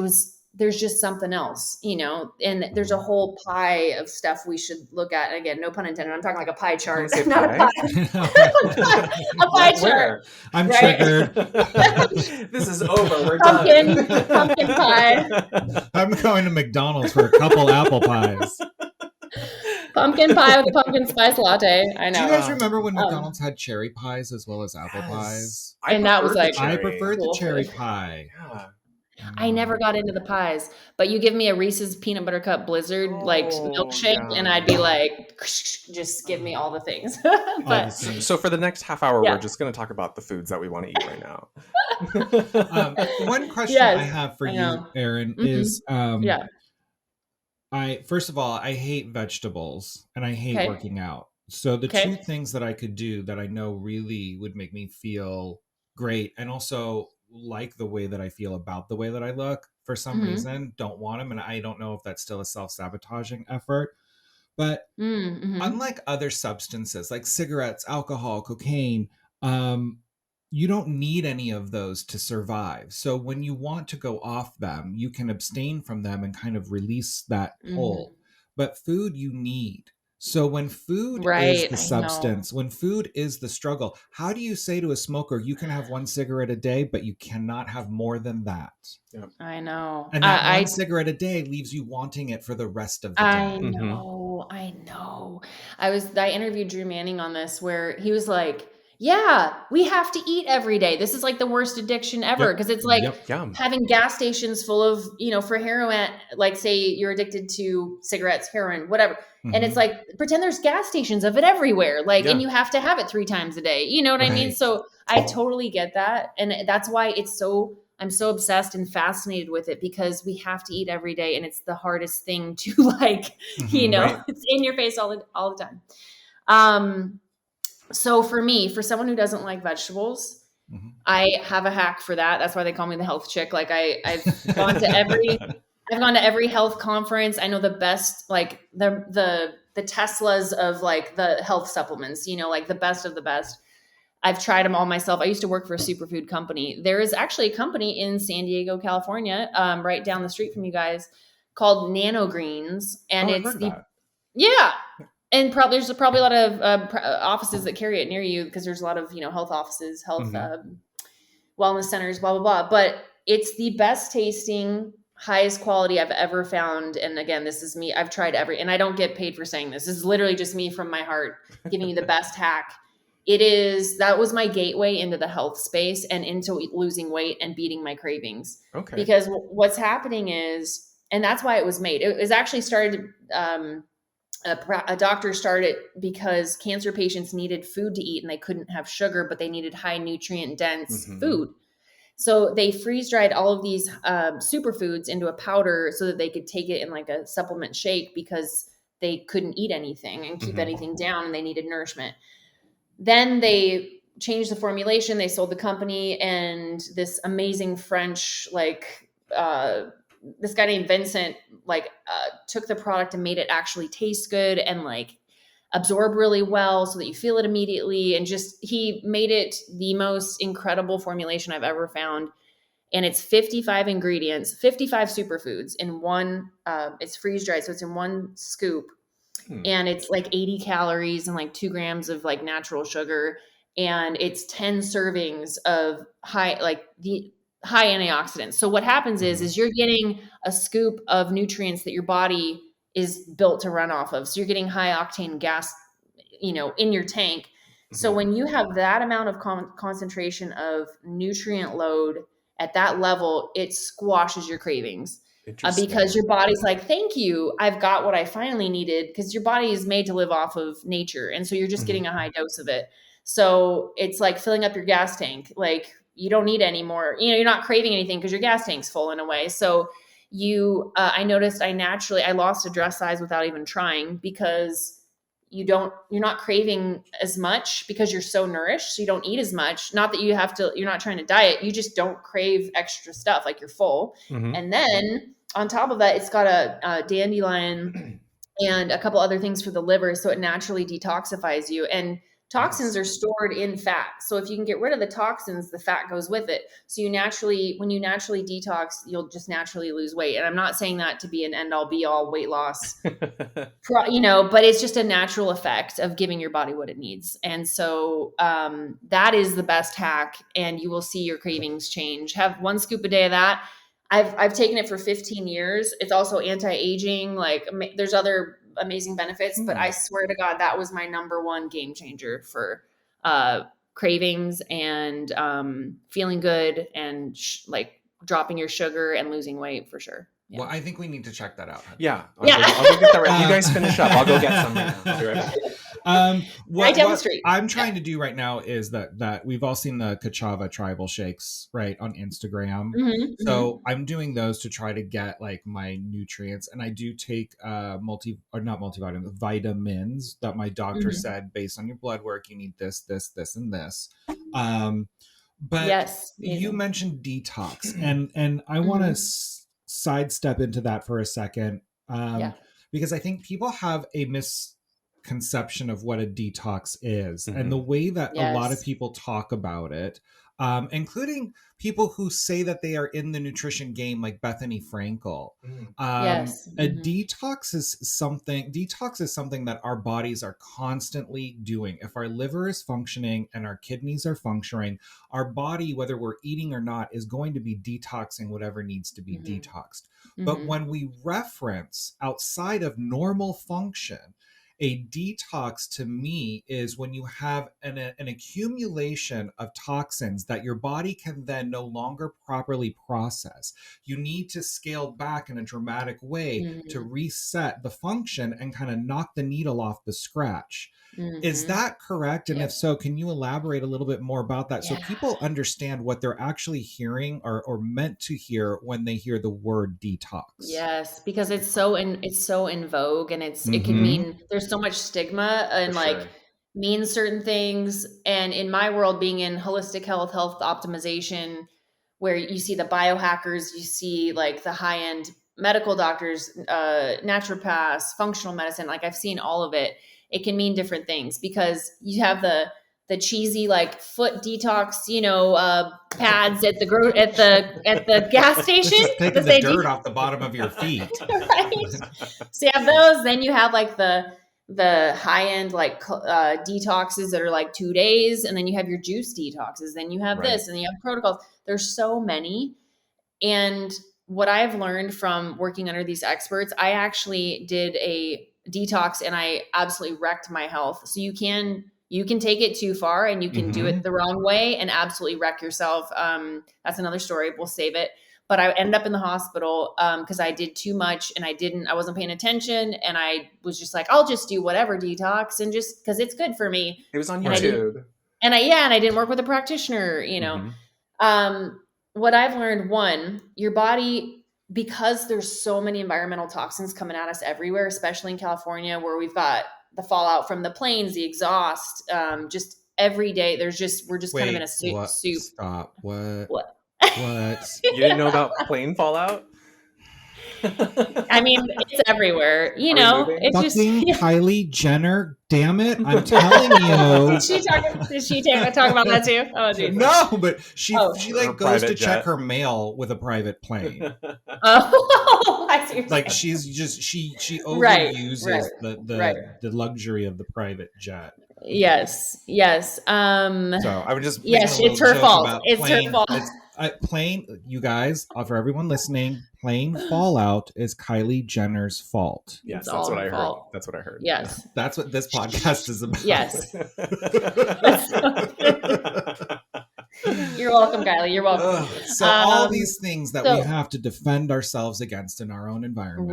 there's just something else, and there's a whole pie of stuff we should look at. And again, no pun intended. I'm talking like a pie chart, not a pie. A pie chart. I'm triggered. This is over. We're done. Pumpkin pie. I'm going to McDonald's for a couple apple pies. Pumpkin pie with a pumpkin spice latte. I know. Do you guys remember when McDonald's had cherry pies as well as apple pies? And that was like, I preferred the cherry pie. Yeah. I never got into the pies, but you give me a Reese's peanut butter cup blizzard milkshake, and I'd be like, just give me all the things. But so for the next half hour, we're just going to talk about the foods that we want to eat right now. One question I have for you, Errin, is first of all, I hate vegetables and I hate working out. So the two things that I could do that I know really would make me feel great, and also like the way that I feel about the way that I look, for some reason, don't want them. And I don't know if that's still a self-sabotaging effort, but unlike other substances like cigarettes, alcohol, cocaine, you don't need any of those to survive. So when you want to go off them, you can abstain from them and kind of release that pull. But food you need. So when food is the substance, when food is the struggle, how do you say to a smoker, you can have one cigarette a day, but you cannot have more than that? Yep. I know. And that one cigarette a day leaves you wanting it for the rest of the day. I know. I interviewed Drew Manning on this, where he was like, yeah, we have to eat every day. This is like the worst addiction ever. Cause it's like having gas stations full of, for heroin, like say you're addicted to cigarettes, heroin, whatever. And it's like, pretend there's gas stations of it everywhere. Like, and you have to have it 3 times a day. You know what I mean? So I totally get that. And that's why I'm so obsessed and fascinated with it, because we have to eat every day. And it's the hardest thing to it's in your face all the time. So for me, for someone who doesn't like vegetables, I have a hack for that. That's why they call me the health chick. Like I've gone to every health conference. I know the best, like the Teslas of like the health supplements, like the best of the best. I've tried them all myself. I used to work for a superfood company. There is actually a company in San Diego, California, right down the street from you guys, called Nanogreens. And and there's probably a lot of offices that carry it near you, because there's a lot of, health offices, health wellness centers, blah, blah, blah. But it's the best tasting, highest quality I've ever found. And again, this is me. I've tried and I don't get paid for saying this. This is literally just me from my heart giving you the best hack. That was my gateway into the health space and into losing weight and beating my cravings. Okay. Because what's happening is, and that's why it was made. It was actually started, a doctor started because cancer patients needed food to eat and they couldn't have sugar, but they needed high nutrient dense food. So they freeze dried all of these superfoods into a powder so that they could take it in like a supplement shake, because they couldn't eat anything and keep anything down, and they needed nourishment. Then they changed the formulation. They sold the company, and this amazing French, this guy named Vincent, took the product and made it actually taste good and absorb really well so that you feel it immediately. And just, he made it the most incredible formulation I've ever found. And it's 55 ingredients, 55 superfoods in one, it's freeze dried. So it's in one scoop, and it's 80 calories and 2 grams of natural sugar. And it's 10 servings of high antioxidants. So what happens is you're getting a scoop of nutrients that your body is built to run off of. So you're getting high octane gas, in your tank. So when you have that amount of concentration of nutrient load at that level, it squashes your cravings. Because your body's like, thank you, I've got what I finally needed, because your body is made to live off of nature. And so you're just getting a high dose of it. So it's like filling up your gas tank. You don't need any more, you're not craving anything because your gas tank's full in a way. So I noticed I lost a dress size without even trying, because you're not craving as much because you're so nourished. So you don't eat as much. Not that you're not trying to diet. You just don't crave extra stuff. You're full. And then on top of that, it's got a dandelion and a couple other things for the liver. So it naturally detoxifies you. And toxins are stored in fat. So if you can get rid of the toxins, the fat goes with it. So when you naturally detox, you'll just naturally lose weight. And I'm not saying that to be an end all be all weight loss, but it's just a natural effect of giving your body what it needs. And so that is the best hack. And you will see your cravings change. Have 1 scoop a day of that. I've taken it for 15 years. It's also anti-aging. There's other amazing benefits, but I swear to God, that was my number one game changer for cravings and feeling good and dropping your sugar and losing weight for sure. Yeah. Well, I think we need to check that out. Yeah. I'll go get that right. You guys finish up. I'll go get some right now. I'll be right back. Right down the street. I'm trying to do right now is that we've all seen the Kachava tribal shakes, right, on Instagram. So I'm doing those to try to get my nutrients, and I do take vitamins that my doctor said, based on your blood work, you need this, and this. But yes, you mentioned detox, and I want to sidestep into that for a second, because I think people have a misconception of what a detox is, and the way that a lot of people talk about it, including people who say that they are in the nutrition game, like Bethany Frankel. Detox is something that our bodies are constantly doing. If our liver is functioning and our kidneys are functioning, our body, whether we're eating or not, is going to be detoxing whatever needs to be detoxed. But when we reference outside of normal function, a detox to me is when you have an accumulation of toxins that your body can then no longer properly process. You need to scale back in a dramatic way to reset the function and kind of knock the needle off the scratch. Is that correct? And if so, can you elaborate a little bit more about that so people understand what they're actually hearing or meant to hear when they hear the word detox? Yes, because it's so in vogue, and it can mean, there's so much stigma and means certain things. And in my world, being in holistic health optimization, where you see the biohackers, you see the high-end medical doctors, naturopaths, functional medicine, I've seen all of it. It can mean different things, because you have the cheesy foot detox, pads at the gas station. Just taking the dirt off the bottom of your feet. Right. So you have those. Then you have the high end detoxes that are 2 days, and then you have your juice detoxes. Then you have this, and then you have protocols. There's so many. And what I've learned from working under these experts, I actually did a detox and I absolutely wrecked my health. So you can take it too far, and you can do it the wrong way and absolutely wreck yourself. That's another story. We'll save it. But I ended up in the hospital because I did too much, and I wasn't paying attention, and I was just I'll just do whatever detox, and just because it's good for me. It was on YouTube. And I didn't work with a practitioner, what I've learned, one, your body, because there's so many environmental toxins coming at us everywhere, especially in California, where we've got the fallout from the planes, the exhaust, just every day. we're just kind of in a Wait, soup. stop. What? What? What? You didn't know about plane fallout? I mean, it's everywhere. Are we moving? It's just Fucking Kylie Jenner, damn it. I'm telling you. Did she talk about that too? Oh, geez. No, but she Her like goes private to jet. check her mail with a private plane. Oh, I see what you're Like saying. she's just she Right, overuses right. the luxury of the private jet. Yes. So I would just Yes, make a it's her joke fault. about It's her fault. plane. You guys, for everyone listening, plane fallout is Kylie Jenner's fault. Yes, It's that's all what her I heard. fault. That's what I heard. Yes. That's what this podcast is about. Yes. You're welcome, Kylie. You're welcome. So all these things that we have to defend ourselves against in our own environment.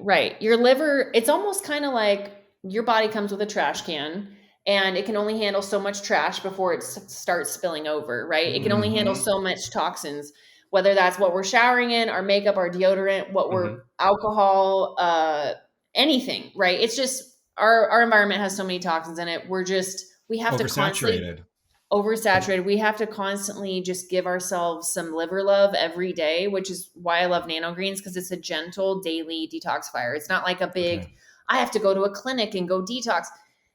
Right. Your liver, it's almost kind of like your body comes with a trash can and it can only handle so much trash before it starts spilling over, right? It can only handle so much toxins, whether that's what we're showering in, our makeup, our deodorant, what we're alcohol, anything, right? It's just our environment has so many toxins in it. We have to constantly oversaturated. We have to constantly just give ourselves some liver love every day, which is why I love Nanogreens, because it's a gentle daily detoxifier. It's not like a big, I have to go to a clinic and go detox.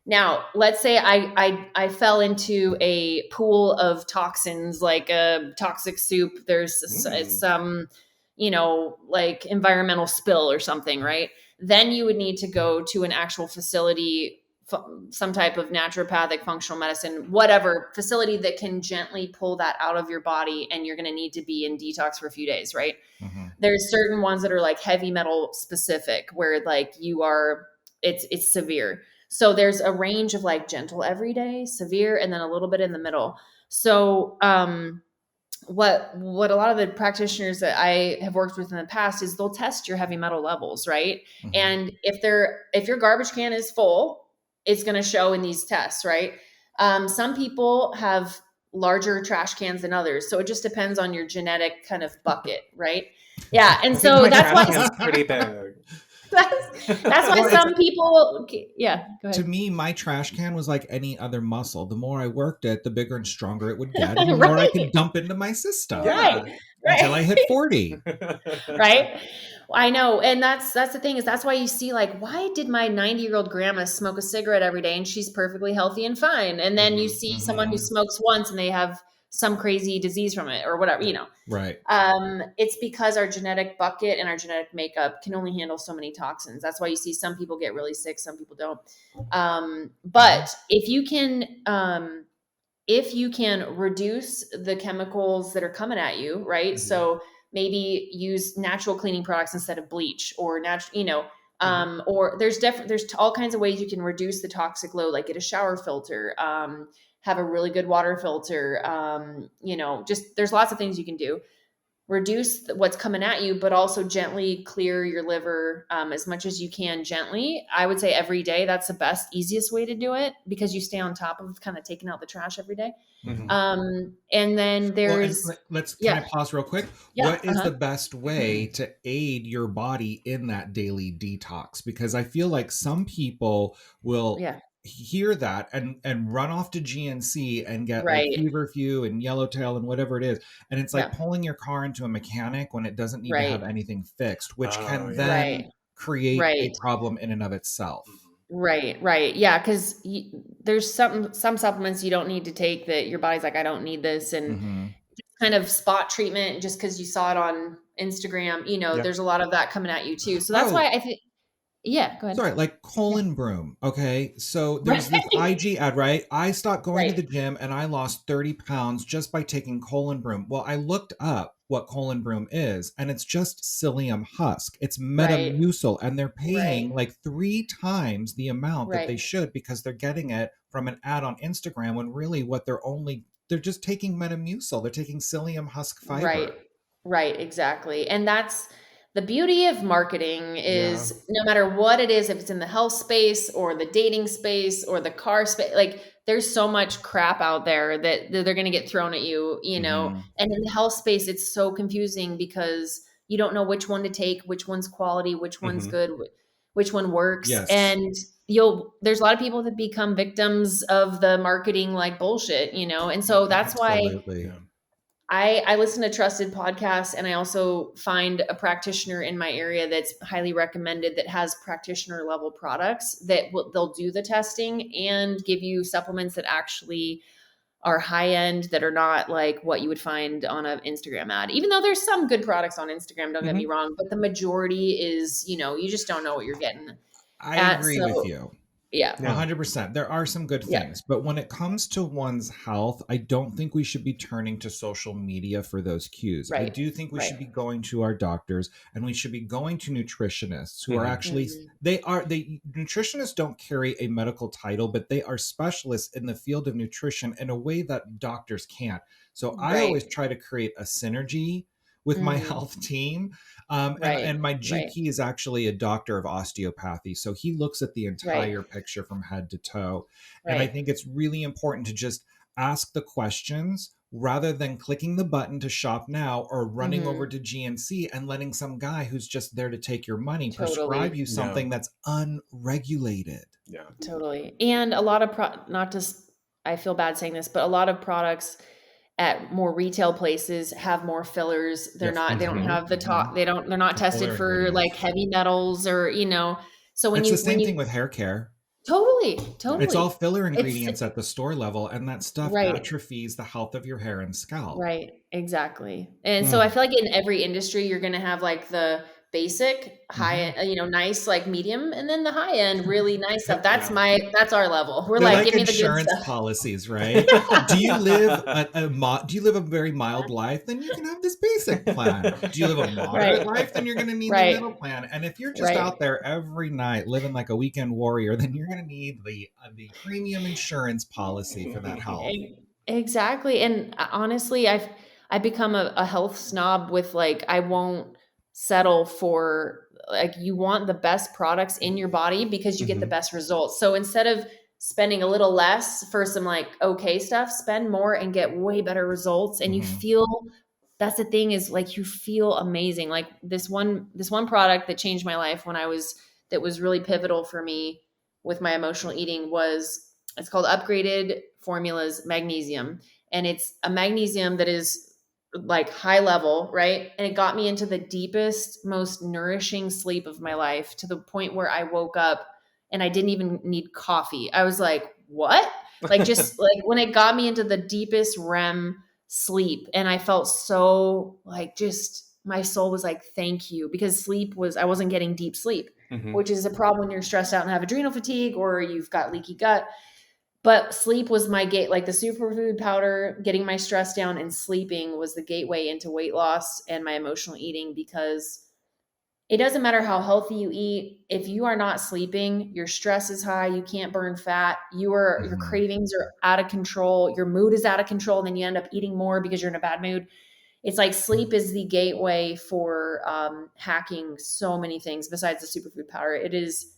Now, let's say I fell into a pool of toxins, like a toxic soup. There's some, like environmental spill or something, right? Then you would need to go to an actual facility, some type of naturopathic functional medicine, whatever facility that can gently pull that out of your body. And you're going to need to be in detox for a few days, right? There's certain ones that are like heavy metal specific where like it's severe. So there's a range of like gentle everyday, severe, and then a little bit in the middle. So, what a lot of the practitioners that I have worked with in the past is they'll test your heavy metal levels, right? And if your garbage can is full, it's going to show in these tests, right? Some people have larger trash cans than others, so it just depends on your genetic kind of bucket, right? Yeah, and so that's why it's pretty big. That's why some people. Yeah, go ahead. To me, my trash can was like any other muscle. The more I worked it, the bigger and stronger it would get, and the more I could dump into my system. Right. Until I hit 40. Right. I know. And that's the thing, is that's why you see like, why did my 90-year-old grandma smoke a cigarette every day and she's perfectly healthy and fine? And then you see someone who smokes once and they have some crazy disease from it or whatever, Right. It's because our genetic bucket and our genetic makeup can only handle so many toxins. That's why you see some people get really sick, some people don't. But if you can reduce the chemicals that are coming at you, right? So maybe use natural cleaning products instead of bleach, or natural, or there's all kinds of ways you can reduce the toxic load, like get a shower filter, have a really good water filter. Just there's lots of things you can do. Reduce what's coming at you, but also gently clear your liver as much as you can gently. I would say every day. That's the best, easiest way to do it, because you stay on top of kind of taking out the trash every day. And then there's... Can I pause real quick? Yeah, what is the best way to aid your body in that daily detox? Because I feel like some people will... hear that and run off to GNC and get like feverfew and yellowtail and whatever it is, and it's like pulling your car into a mechanic when it doesn't need to have anything fixed, which can then create a problem in and of itself. Right. Yeah, because there's some supplements you don't need to take that your body's like, I don't need this, and just kind of spot treatment just because you saw it on Instagram. There's a lot of that coming at you too. So that's why I think. Yeah, go ahead. Sorry, like colon broom. Okay, so there's this IG ad, right? I stopped going to the gym and I lost 30 pounds just by taking colon broom. Well, I looked up what colon broom is, and it's just psyllium husk. It's Metamucil, and they're paying like 3 times the amount that they should, because they're getting it from an ad on Instagram, when really what they're just taking Metamucil. They're taking psyllium husk fiber. Right, exactly. And that's the beauty of marketing is no matter what it is, if it's in the health space or the dating space or the car space, like there's so much crap out there that they're going to get thrown at you, you know, Mm-hmm. and in the health space, it's so confusing because you don't know which one to take, which one's quality, which one's good, which one works. Yes. And there's a lot of people that become victims of the marketing like bullshit, you know? And so that's Absolutely. why I listen to trusted podcasts, and I also find a practitioner in my area that's highly recommended that has practitioner level products that they'll do the testing and give you supplements that actually are high end, that are not like what you would find on an Instagram ad. Even though there's some good products on Instagram, don't get me wrong, but the majority is, you know, you just don't know what you're getting. I agree with you. Yeah. 100%. There are some good things, but when it comes to one's health, I don't think we should be turning to social media for those cues. I do think we should be going to our doctors, and we should be going to nutritionists who are actually, nutritionists don't carry a medical title, but they are specialists in the field of nutrition in a way that doctors can't. So I always try to create a synergy with my health team. And my GP is actually a doctor of osteopathy. So he looks at the entire picture from head to toe. And I think it's really important to just ask the questions rather than clicking the button to shop now or running over to GNC and letting some guy who's just there to take your money prescribe you something that's unregulated. Yeah, totally. And a lot of I feel bad saying this, but a lot of products at more retail places have more fillers. They don't have they're not tested for like heavy metals or, you know, so it's the same thing with hair care. Totally. It's all filler ingredients at the store level, and that stuff atrophies the health of your hair and scalp. Right. Exactly. And so I feel like in every industry, you're going to have like the basic high, you know, nice, like medium, and then the high end, really nice stuff. That's our level. We're They're like, give me the insurance good stuff. policies, right? Do you live a very mild life? Then you can have this basic plan. Do you live a moderate life? Then you're going to need the middle plan. And if you're just out there every night living like a weekend warrior, then you're going to need the premium insurance policy for that health. Exactly. And honestly, I've become a health snob with like, I won't settle for, like, you want the best products in your body because you get the best results. So instead of spending a little less for some like okay stuff, spend more and get way better results. And you feel, that's the thing, is like, you feel amazing. Like this one product that changed my life that was really pivotal for me with my emotional eating it's called Upgraded Formulas Magnesium. And it's a magnesium that is like high level, right? And it got me into the deepest, most nourishing sleep of my life, to the point where I woke up and I didn't even need coffee. I was like, what? Like, just like when it got me into the deepest REM sleep, and I felt so like, just my soul was like, thank you, because I wasn't getting deep sleep, which is a problem when you're stressed out and have adrenal fatigue or you've got leaky gut. But sleep was my gate, like the superfood powder, getting my stress down and sleeping was the gateway into weight loss and my emotional eating, because it doesn't matter how healthy you eat. If you are not sleeping, your stress is high. You can't burn fat. Your cravings are out of control. Your mood is out of control. And then you end up eating more because you're in a bad mood. It's like sleep is the gateway for hacking so many things besides the superfood powder. It is,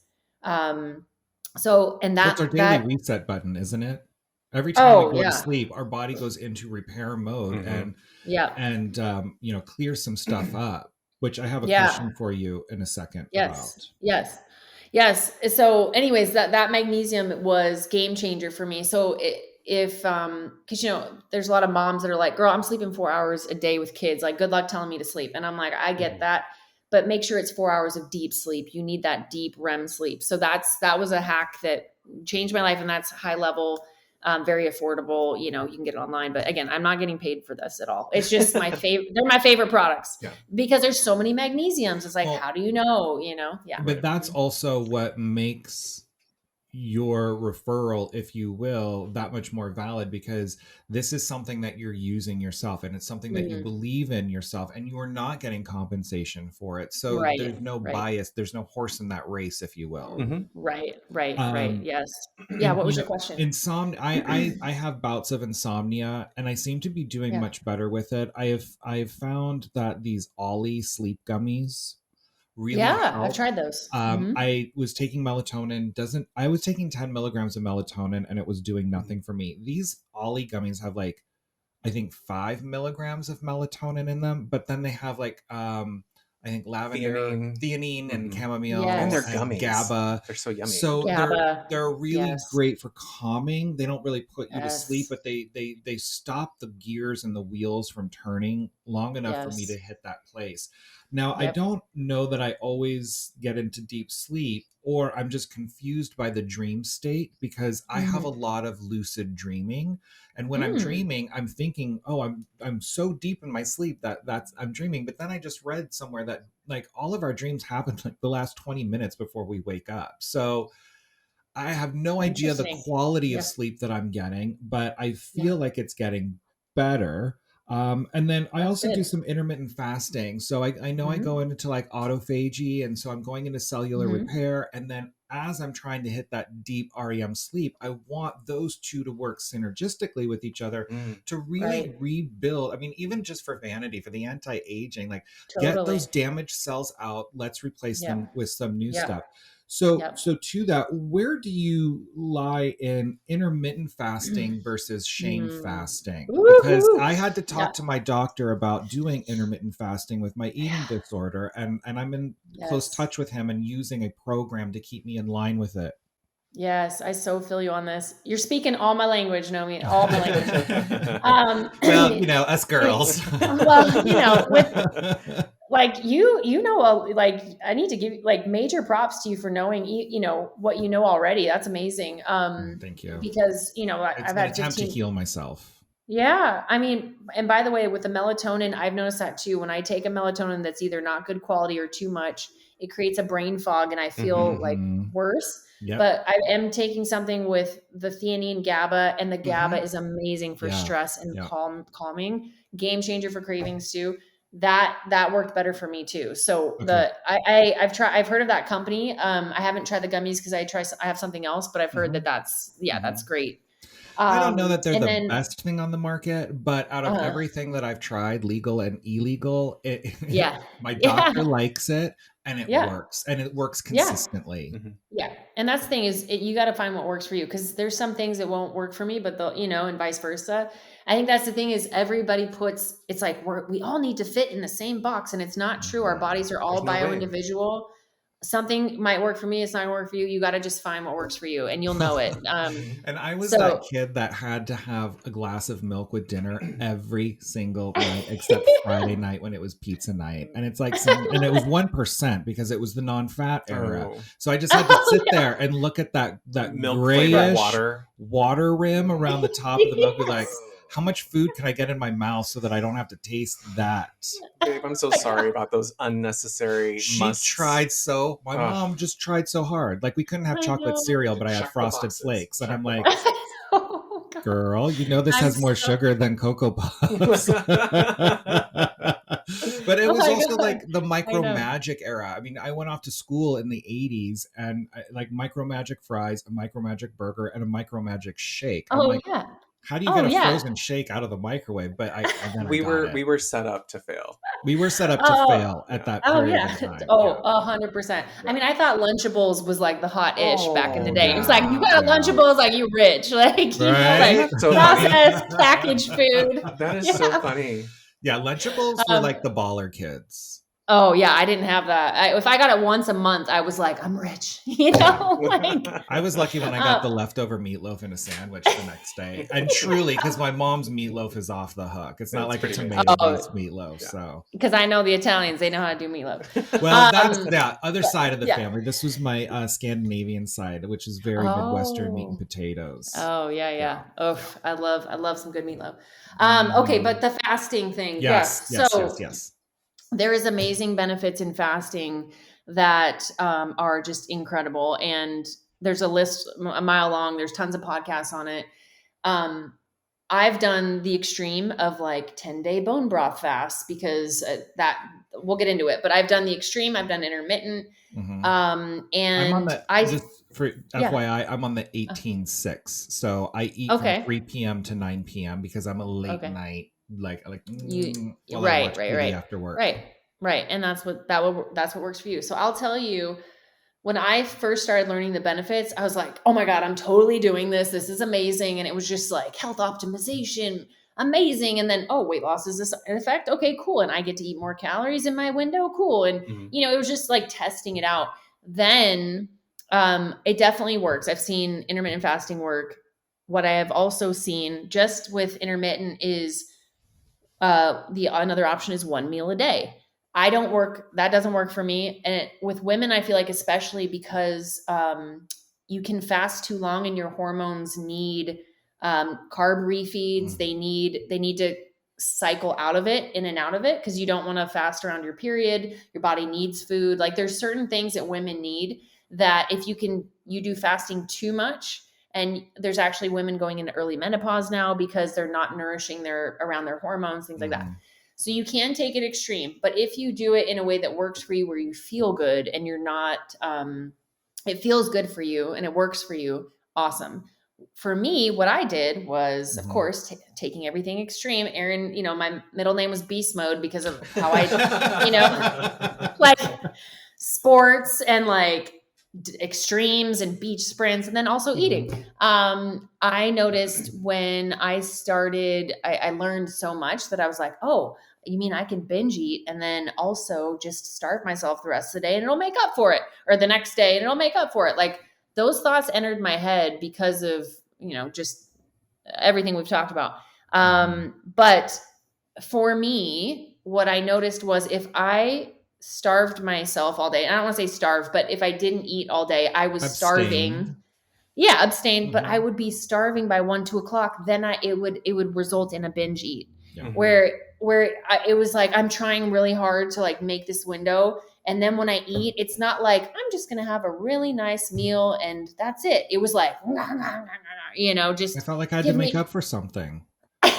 so, and that's our daily reset button, isn't it? Every time we go to sleep, our body goes into repair mode and you know, clear some stuff up, which I have a question for you in a second about. Yes. So anyways, that magnesium was game changer for me. So cause you know, there's a lot of moms that are like, girl, I'm sleeping 4 hours a day with kids. Like, good luck telling me to sleep. And I'm like, I get that. But make sure it's 4 hours of deep sleep. You need that deep REM sleep. So that was a hack that changed my life. And that's high level, very affordable. You know, you can get it online, but again, I'm not getting paid for this at all. It's just my favorite. They're my favorite products because there's so many magnesiums. It's like, how do you know, Yeah. But that's also what makes your referral, if you will, that much more valid, because this is something that you're using yourself, and it's something that you believe in yourself, and you are not getting compensation for it. So there's no bias, there's no horse in that race, if you will. Right. Yes. Yeah. What was your question? Insomnia. I have bouts of insomnia, and I seem to be doing much better with it. I've found that these Ollie sleep gummies really Yeah, I've help. tried those. Mm-hmm. I was taking melatonin. I was taking 10 milligrams of melatonin, and it was doing nothing for me. These Ollie gummies have like, I think 5 milligrams of melatonin in them, but then they have like I think lavender, theanine and chamomile, And they're Yes. and gummies. GABA. They're so yummy. So GABA. they're really Yes. great for calming. They don't really put you to Yes. sleep, but they stop the gears and the wheels from turning long enough for me Yes. to hit that place. Now, I Yep. don't know that I always get into deep sleep, or I'm just confused by the dream state, because I have a lot of lucid dreaming. And when I'm dreaming, I'm thinking, oh, I'm so deep in my sleep that's I'm dreaming. But then I just read somewhere that like all of our dreams happen like the last 20 minutes before we wake up. So I have no idea the Interesting. quality of Yeah. sleep that I'm getting, but I feel like it's getting better. And then I That's also do good. some intermittent fasting. So I know I go into like autophagy, and so I'm going into cellular repair. And then as I'm trying to hit that deep REM sleep, I want those two to work synergistically with each other to really rebuild. I mean, even just for vanity, for the anti-aging, like get those damaged cells out. Let's replace them with some new stuff. So to that, where do you lie in intermittent fasting versus shame fasting? Because I had to talk to my doctor about doing intermittent fasting with my eating disorder, and I'm in close touch with him and using a program to keep me in line with it. Yes, I so feel you on this. You're speaking all my language, Nomi, all my language. Well, you know, us girls. Well, you know, with like you know, like I need to give like major props to you for knowing you know what you know already. That's amazing. Thank you. Because you know It's I've an had attempt 15 to heal myself. Yeah, I mean, and by the way, with the melatonin, I've noticed that too. When I take a melatonin that's either not good quality or too much, it creates a brain fog, and I feel like worse. But I am taking something with the theanine GABA, and the GABA is amazing for stress and calming. Game changer for cravings too. That worked better for me too. So I've heard of that company. I haven't tried the gummies because I have something else, but I've heard that's great. I don't know that they're the best thing on the market, but out of everything that I've tried, legal and illegal, my doctor likes it, and it works, and it works consistently. Yeah. And that's the thing is you got to find what works for you. Cause there's some things that won't work for me, but they'll, you know, and vice versa. I think that's the thing is everybody it's like, we all need to fit in the same box, and it's not true. Our bodies are all bio-individual. Something might work for me. It's not gonna work for you. You got to just find what works for you, and you'll know it. And I was that kid that had to have a glass of milk with dinner every single night, except Friday night when it was pizza night. And it's like, and it was 1% because it was the non-fat era. So I just had to sit there and look at that milk grayish water rim around the top of the milk. Be like, how much food can I get in my mouth so that I don't have to taste that? Babe, I'm so sorry about those unnecessary My mom just tried so hard. Like we couldn't have chocolate cereal, but I had Frosted Flakes. And I'm like, girl, you know this has more sugar than Cocoa Puffs. But it was also like the Micro Magic era. I mean, I went off to school in the 80s, and like Micro Magic fries, a Micro Magic burger, and a Micro Magic shake. How do you get a frozen shake out of the microwave? But we were set up to fail. We were set up to fail at that period of time. 100%. I mean, I thought Lunchables was like the hot ish back in the day. It was like, you got a Lunchables, like you rich, like you know, like so processed packaged food. That is so funny. Yeah, Lunchables were like the baller kids. Oh yeah, I didn't have that. If I got it once a month, I was like, I'm rich, you know. Like I was lucky when I got the leftover meatloaf in a sandwich the next day, and truly, because my mom's meatloaf is off the hook. It's not like a tomato-based meatloaf. So because I know the Italians, they know how to do meatloaf. Well, that's the other side of the family. This was my Scandinavian side, which is very Midwestern meat and potatoes. Oh yeah. Oh, I love some good meatloaf. Okay, but the fasting thing, yes. There is amazing benefits in fasting that are just incredible. And there's a list a mile long. There's tons of podcasts on it. I've done the extreme of like 10-day bone broth fast because that we'll get into it, but I've done the extreme. I've done intermittent. And I'm on the, for FYI, I'm on the 18-6. So I eat from 3 p.m. to 9 p.m. because I'm a late night, like right after work. Right. Right. And that's what works for you. So I'll tell you, when I first started learning the benefits, I was like, oh my God, I'm totally doing this. This is amazing. And it was just like health optimization, amazing. And then, oh, weight loss is this an effect? Okay, cool. And I get to eat more calories in my window. Cool. And, Mhm. it was just like testing it out. Then it definitely works. I've seen intermittent fasting work. What I have also seen just with intermittent is another option is one meal a day. That doesn't work for me. And with women, I feel like, especially because you can fast too long and your hormones need carb refeeds. They need to cycle out of it, in and out of it, because you don't want to fast around your period. Your body needs food. Like, there's certain things that women need that if you do fasting too much. And there's actually women going into early menopause now because they're not nourishing around their hormones, things like that. So you can take it extreme, but if you do it in a way that works for you, where you feel good and you're not, it feels good for you and it works for you, awesome. For me, what I did was, of course, taking everything extreme. Errin, my middle name was Beast Mode because of how I, like sports and like extremes and beach sprints, and then also eating. I noticed when I started, I learned so much that I was like, oh, you mean I can binge eat and then also just starve myself the rest of the day and it'll make up for it, or the next day and it'll make up for it. Like, those thoughts entered my head because of, just everything we've talked about. But for me, what I noticed was, if I starved myself all day, and I don't want to say starve, but if I didn't eat all day, I was starving. Yeah, abstained, but I would be starving by 1, 2 o'clock. Then it would result in a binge eat, where it was like, I'm trying really hard to like make this window. And then when I eat, it's not like, I'm just going to have a really nice meal and that's it. It was like, just, I felt like I had to make up for something.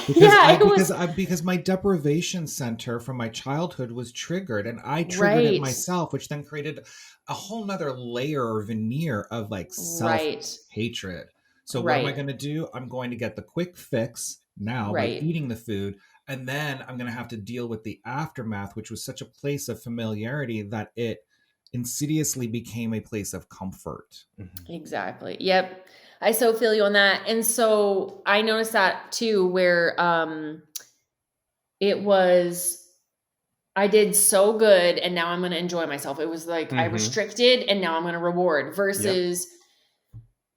Because my deprivation center from my childhood was triggered, and I triggered it myself, which then created a whole nother layer or veneer of like self-hatred. So what am I going to do? I'm going to get the quick fix now by eating the food. And then I'm going to have to deal with the aftermath, which was such a place of familiarity that it insidiously became a place of comfort. Exactly. Yep. I so feel you on that. And so I noticed that too, where it was, I did so good and now I'm going to enjoy myself. It was like I restricted and now I'm going to reward, versus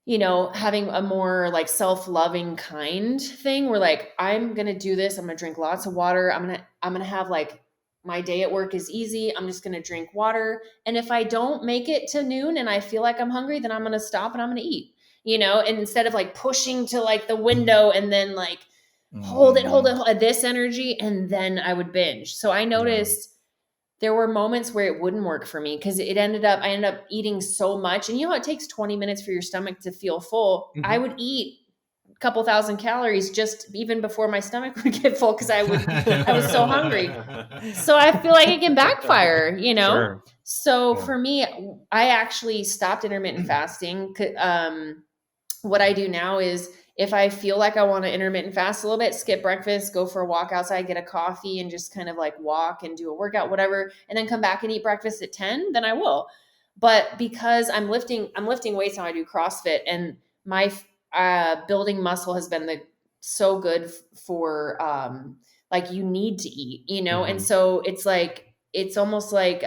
having a more like self-loving kind thing where like, I'm going to do this. I'm going to drink lots of water. I'm going to have like, my day at work is easy. I'm just going to drink water. And if I don't make it to noon and I feel like I'm hungry, then I'm going to stop and I'm going to eat, and instead of like pushing to like the window and then like hold it, this energy. And then I would binge. So I noticed there were moments where it wouldn't work for me because I ended up eating so much. And it takes 20 minutes for your stomach to feel full. I would eat a couple thousand calories just even before my stomach would get full because I was so hungry. So I feel like it can backfire, Sure. So for me, I actually stopped intermittent fasting. What I do now is, if I feel like I want to intermittent fast a little bit, skip breakfast, go for a walk outside, get a coffee and just kind of like walk and do a workout, whatever, and then come back and eat breakfast at 10, then I will. But because I'm lifting weights now, I do CrossFit, and my building muscle has been so good for like, you need to eat, and so it's like, it's almost like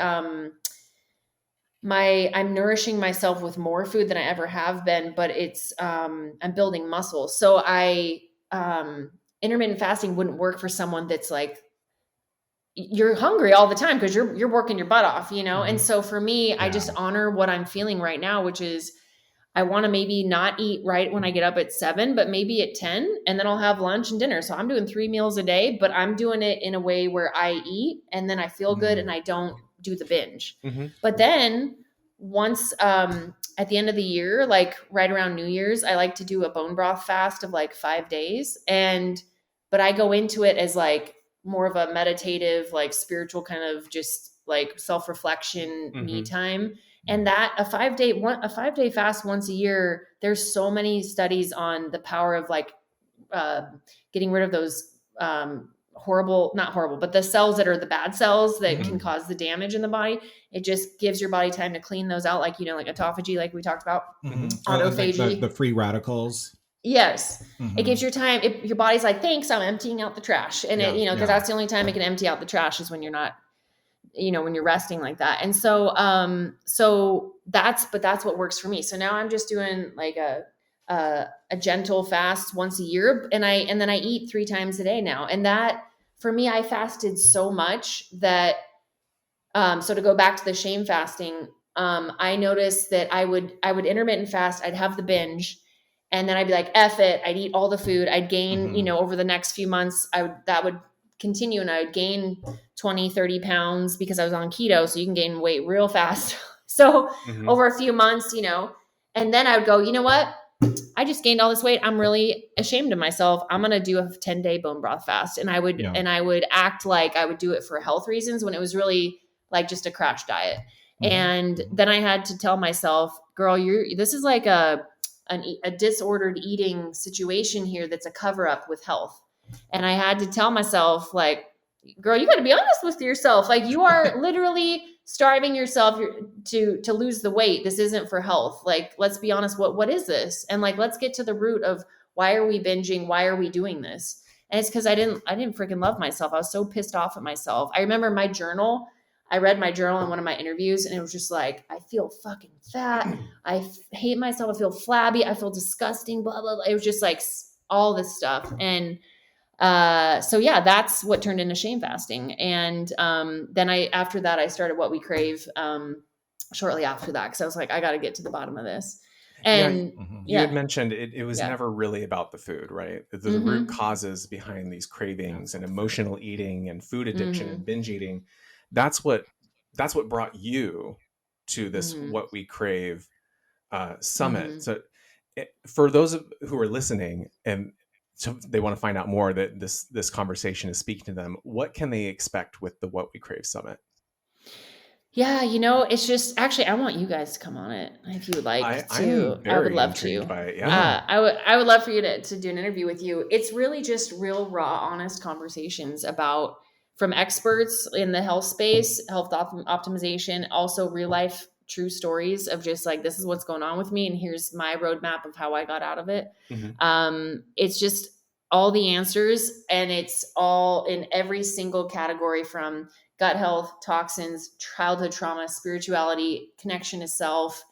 I'm nourishing myself with more food than I ever have been, but it's I'm building muscle. So intermittent fasting wouldn't work for someone that's like, you're hungry all the time because you're working your butt off, And so for me, I just honor what I'm feeling right now, which is, I want to maybe not eat right when I get up at 7, but maybe at 10, and then I'll have lunch and dinner. So I'm doing 3 meals a day, but I'm doing it in a way where I eat and then I feel good and I don't do the binge. But then once at the end of the year, like right around New Year's, I like to do a bone broth fast of like 5 days. But I go into it as like more of a meditative, like spiritual kind of just like self-reflection, me time. And that a 5-day fast once a year, there's so many studies on the power of like getting rid of those not horrible, but the cells that are the bad cells that Mhm. can cause the damage in the body. It just gives your body time to clean those out. Like, like autophagy, like we talked about, Mhm. Oh, and like autophagy. the free radicals. Yes. It gives Mhm. your time. Your body's like, thanks, I'm emptying out the trash. And Yeah. because Yeah. that's the only time it can empty out the trash is when you're not, when you're resting like that. And so, that's what works for me. So now I'm just doing like a gentle fast once a year. And then I eat 3 times a day now. And that for me, I fasted so much that, so to go back to the shame fasting, I noticed that I would intermittent fast. I'd have the binge, and then I'd be like, F it. I'd eat all the food. I'd gain, Mhm. over the next few months, that would continue, and I would gain 20, 30 pounds because I was on keto. So you can gain weight real fast. So Mhm. over a few months, and then I would go, you know what? I just gained all this weight. I'm really ashamed of myself. I'm going to do a 10-day bone broth fast. And I would, Yeah. act like I would do it for health reasons when it was really like just a crash diet. Mhm. And then I had to tell myself, girl, this is like a disordered eating situation here. That's a cover up with health. And I had to tell myself, like, girl, you got to be honest with yourself. Like, you are literally starving yourself to lose the weight. This isn't for health. Like, let's be honest. What is this? And like, let's get to the root of why are we binging? Why are we doing this? And it's because I didn't freaking love myself. I was so pissed off at myself. I remember my journal. I read my journal in one of my interviews, and it was just like, I feel fucking fat. I hate myself. I feel flabby. I feel disgusting. Blah blah blah. It was just like all this stuff. And so yeah, that's what turned into shame fasting. And then after that, I started What We Crave shortly after that, because I was like, I got to get to the bottom of this. And You had mentioned it was Yeah. never really about the food, right? The Mhm. root causes behind these cravings and emotional eating and food addiction and binge eating. That's what brought you to this What We Crave summit. So for those who are listening and so they want to find out more, that this conversation is speaking to them, what can they expect with the What We Crave summit? Yeah, it's just actually I want you guys to come on it if you would like to. I'm very I would love intrigued to. by it. Yeah. I would love for you to do an interview with you. It's really just real raw, honest conversations about from experts in the health space, health optimization, also real life true stories of just like, this is what's going on with me, and here's my roadmap of how I got out of it. It's just all the answers, and it's all in every single category, from gut health, toxins, childhood trauma, spirituality, connection to self,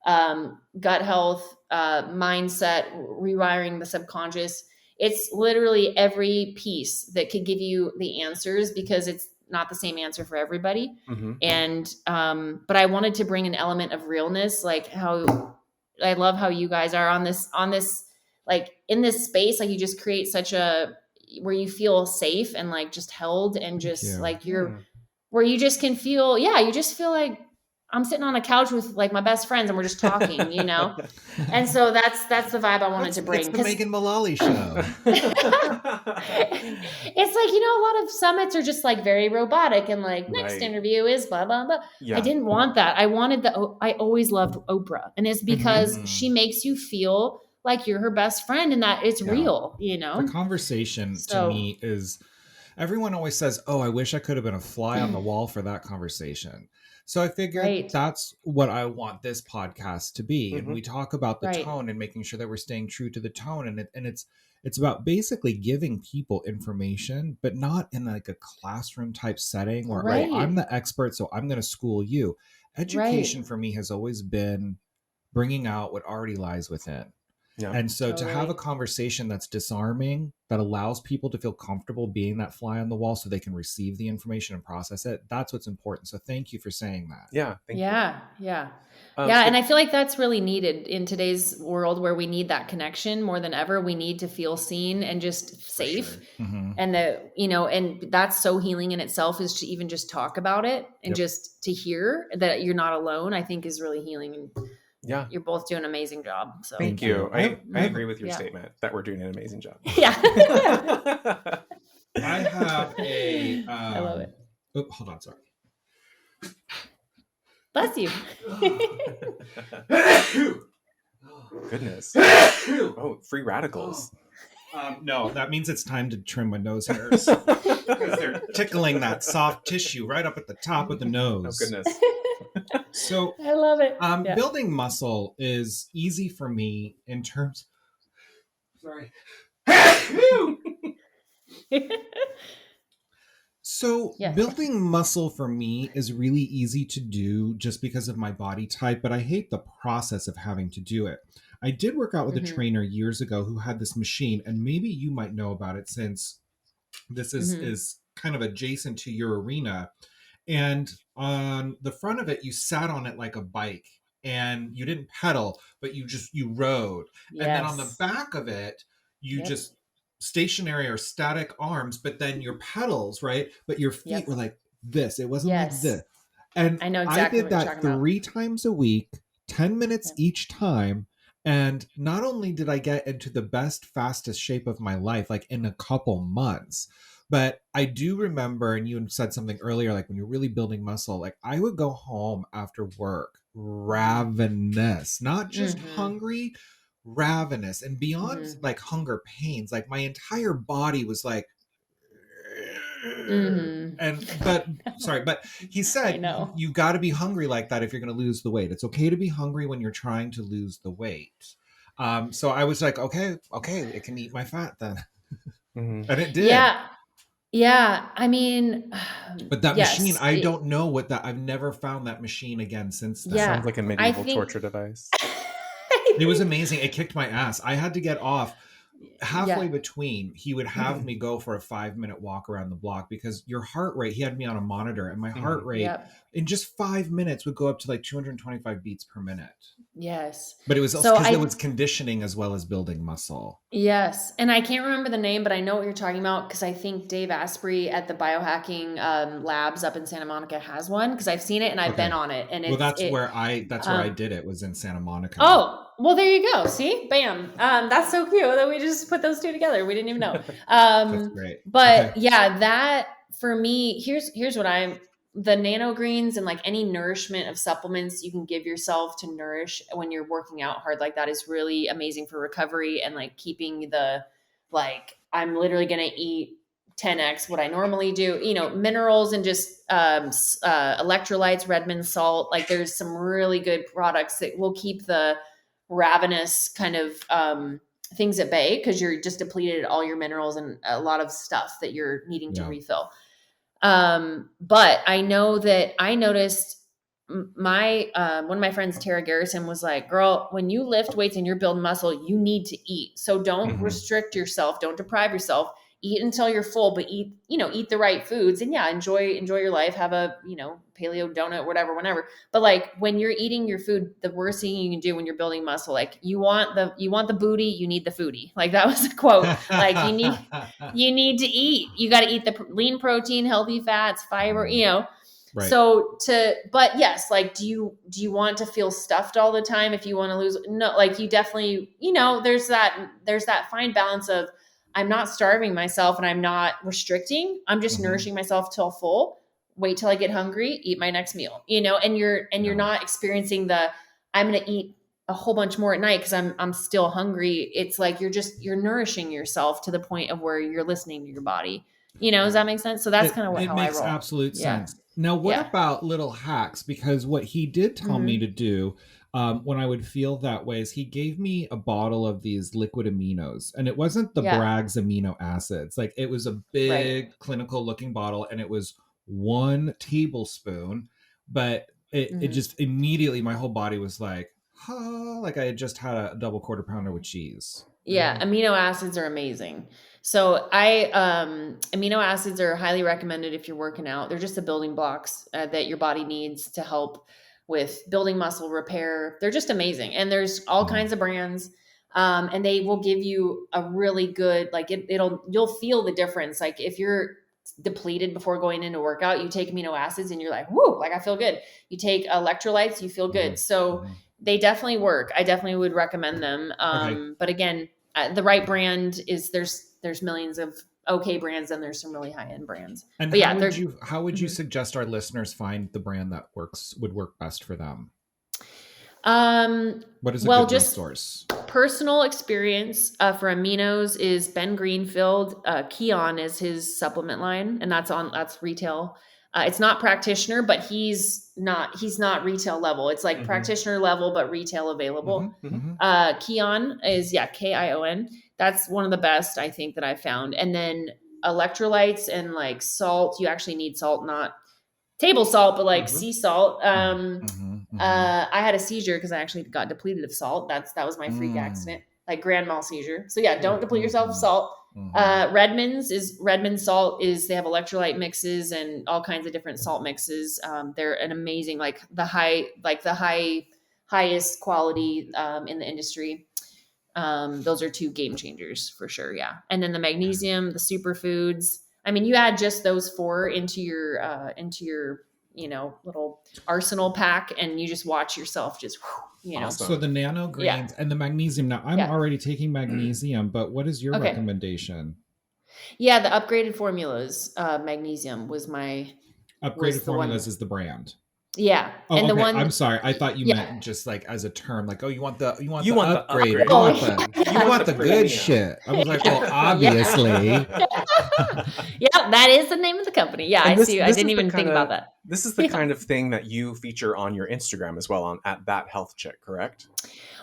gut health, mindset, rewiring the subconscious. It's literally every piece that could give you the answers, because it's not the same answer for everybody. And, but I wanted to bring an element of realness, like how I love how you guys are on this, like in this space, like you just create such where you feel safe and like just held, and just like where you just can feel, you just feel like I'm sitting on a couch with like my best friends and we're just talking, And so that's the vibe I wanted to bring. It's the Megan Mullally show. It's like, a lot of summits are just like very robotic and like, next interview is blah, blah, blah. Yeah. I didn't want that. I wanted I always loved Oprah, and it's because she makes you feel like you're her best friend and that it's real, The conversation to me is, everyone always says, oh, I wish I could have been a fly on the wall for that conversation. So I figured that's what I want this podcast to be. And we talk about the tone and making sure that we're staying true to the tone. And it's about basically giving people information, but not in like a classroom type setting where I'm the expert, so I'm going to school you. Education for me has always been bringing out what already lies within. Yeah. And so to have a conversation that's disarming, that allows people to feel comfortable being that fly on the wall so they can receive the information and process it, that's what's important. So thank you for saying that. Yeah. Thank you. Yeah. And I feel like that's really needed in today's world, where we need that connection more than ever. We need to feel seen and just safe. Sure. And and that's so healing in itself, is to even just talk about it and just to hear that you're not alone, I think is really healing. And you're both doing an amazing job. So thank you. I agree with your statement that we're doing an amazing job. Yeah. I have a I love it. Oh, hold on, sorry. Bless you. Goodness. Oh, free radicals. No, that means it's time to trim my nose hairs because they're tickling that soft tissue right up at the top of the Oh nose. goodness. So I love it. Yeah. building muscle is easy for me in terms. Sorry. So Yes. building muscle for me is really easy to do just because of my body type, but I hate the process of having to do it. I did work out with a trainer years ago who had this machine, and maybe you might know about it since this is kind of adjacent to your arena. And on the front of it, you sat on it like a bike, and you didn't pedal, but you rode. Yes. And then on the back of it, you just stationary or static arms, but then your pedals, right? But your feet were like this. It wasn't like this. And I know exactly I did that 3 times a week, 10 minutes each time. And not only did I get into the best, fastest shape of my life, like in a couple months, but I do remember, and you said something earlier, like when you're really building muscle, like I would go home after work ravenous, not just hungry, ravenous, and beyond like hunger pains. Like my entire body was like, but he said, you got to be hungry like that if you're going to lose the weight. It's okay to be hungry when you're trying to lose the weight. So I was like, okay, it can eat my fat then. And it did. Yeah. I mean, but that machine, I don't know what that, I've never found that machine again since then. Sounds like a medieval torture device. It was amazing. It kicked my ass. I had to get off halfway between. He would have me go for a 5-minute walk around the block because your heart rate, he had me on a monitor, and my heart rate in just 5 minutes would go up to like 225 beats per minute. Yes. But it was because it was conditioning as well as building muscle. Yes. And I can't remember the name, but I know what you're talking about because I think Dave Asprey at the biohacking labs up in Santa Monica has one because I've seen it and I've been on it. And that's where I did it, was in Santa Monica. Oh, well, there you go. See, bam. That's so cute that we just put those two together. We didn't even know. That's great. But that for me, here's what the nanogreens and like any nourishment of supplements you can give yourself to nourish when you're working out hard like that is really amazing for recovery and like keeping I'm literally going to eat 10x what I normally do, minerals and just electrolytes, Redmond salt. Like there's some really good products that will keep the ravenous kind of things at bay because you're just depleted all your minerals and a lot of stuff that you're needing to refill. But I know that I noticed my one of my friends, Tara Garrison, was like, girl, when you lift weights and you're building muscle, you need to eat. So don't restrict yourself. Don't deprive yourself. Eat until you're full, but eat the right foods and enjoy your life. Have a, paleo donut, whatever, whenever. But like when you're eating your food, the worst thing you can do when you're building muscle, like you want the booty, you need the foodie. Like that was a quote. Like you need to eat. You got to eat the lean protein, healthy fats, fiber, Right. So but yes, like, do you want to feel stuffed all the time if you want to lose? No, like you definitely, there's that fine balance of, I'm not starving myself and I'm not restricting. I'm just nourishing myself till full. Wait till I get hungry, eat my next meal, and you're not experiencing I'm going to eat a whole bunch more at night because I'm still hungry. It's like you're nourishing yourself to the point of where you're listening to your body. Does that make sense? So that's kind of how I roll. It makes absolute sense. Now, what about little hacks? Because what he did tell me to do when I would feel that way is he gave me a bottle of these liquid aminos, and it wasn't the Bragg's amino acids. Like it was a big clinical looking bottle, and it was 1 tablespoon, but it just immediately, my whole body was like, like I had just had a double quarter pounder with cheese. Yeah. Amino acids are amazing. So amino acids are highly recommended if you're working out. They're just the building blocks that your body needs to help with building muscle repair. They're just amazing. And there's all kinds of brands. And they will give you a really good, like you'll feel the difference. Like if you're depleted before going into workout, you take amino acids and you're like, whoo, like I feel good. You take electrolytes, you feel good. So they definitely work. I definitely would recommend them. But again, the right brand is there's millions of okay brands and there's some really high end brands. And but how would you suggest our listeners find the brand that would work best for them? What is a Well, good just resource? personal experience for aminos is Ben Greenfield. Keon is his supplement line, and that's retail. It's not practitioner, but he's not retail level. It's like practitioner level, but retail available. Keon is Kion. That's one of the best I think that I've found. And then electrolytes and like salt. You actually need salt, not table salt, but like sea salt. I had a seizure because I actually got depleted of salt. That was my freak accident, like grand mal seizure. So yeah, don't deplete yourself of salt. Redmond's salt is they have electrolyte mixes and all kinds of different salt mixes. They're an amazing like the highest quality in the industry. Those are two game changers for sure. Yeah, and then the magnesium, the superfoods. I mean, you add just those four into your little arsenal pack, and you just watch yourself just Awesome. So the nanogreens and the magnesium. Now I'm already taking magnesium, but what is your recommendation? Yeah, the upgraded formulas. Magnesium was my upgraded formulas is the brand. Yeah. Oh, and the one I'm sorry. I thought you meant just like as a term, like, oh, you want the upgrade. You want the good shit. I was like, well, obviously. Yeah, that is the name of the company. Yeah, I see. I didn't even think about that. This is the kind of thing that you feature on your Instagram as well, at that health chick, correct?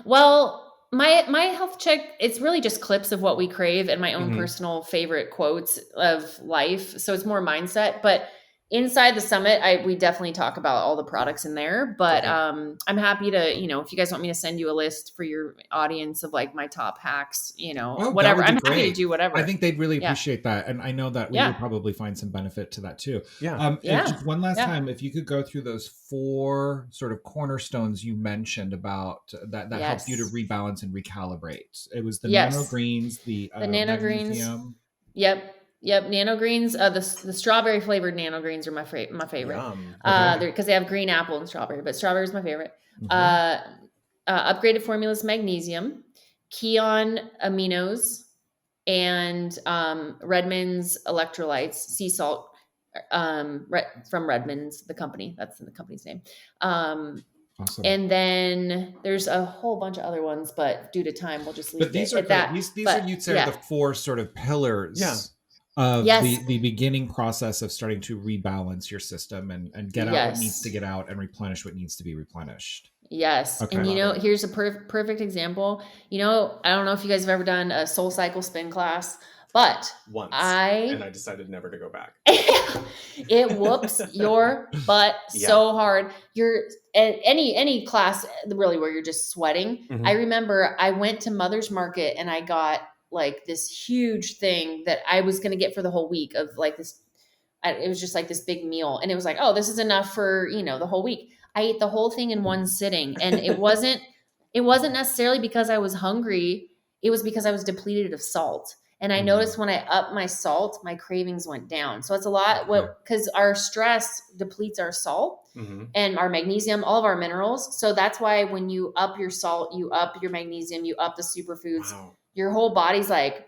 Well, my health check, it's really just clips of what we crave and my own personal favorite quotes of life. So it's more mindset, but inside the summit, we definitely talk about all the products in there, but I'm happy to, if you guys want me to send you a list for your audience of like my top hacks, whatever, I'm happy to do whatever. I think they'd really appreciate that. And I know that we would probably find some benefit to that too. And just one last time, if you could go through those 4 sort of cornerstones you mentioned about that helped you to rebalance and recalibrate. It was the nanogreens, the nanogreens. Magnesium. Yep, nanogreens. The strawberry flavored nanogreens are my favorite. Because they have green apple and strawberry, but strawberry is my favorite. Upgraded formulas, magnesium, Keon aminos, and Redmond's electrolytes, sea salt. From Redmond's, the company. That's the company's name. Awesome. And then there's a whole bunch of other ones, but due to time, we'll just leave it at that. These are, you'd say, the 4 sort of pillars. Of the beginning process of starting to rebalance your system and get out what needs to get out and replenish what needs to be replenished. Yes. Okay. And here's a perfect example. I don't know if you guys have ever done a Soul Cycle spin class, but once, and I decided never to go back. It whoops your butt so hard. You're at any class really where you're just sweating. I remember I went to Mother's Market and I got like this huge thing that I was going to get for the whole week of like this. It was just like this big meal. And it was like, oh, this is enough for, the whole week. I ate the whole thing in one sitting. And it wasn't necessarily because I was hungry. It was because I was depleted of salt. And I noticed when I upped my salt, my cravings went down. So it's a lot because our stress depletes our salt and our magnesium, all of our minerals. So that's why when you up your salt, you up your magnesium, you up the superfoods. Wow. Your whole body's like,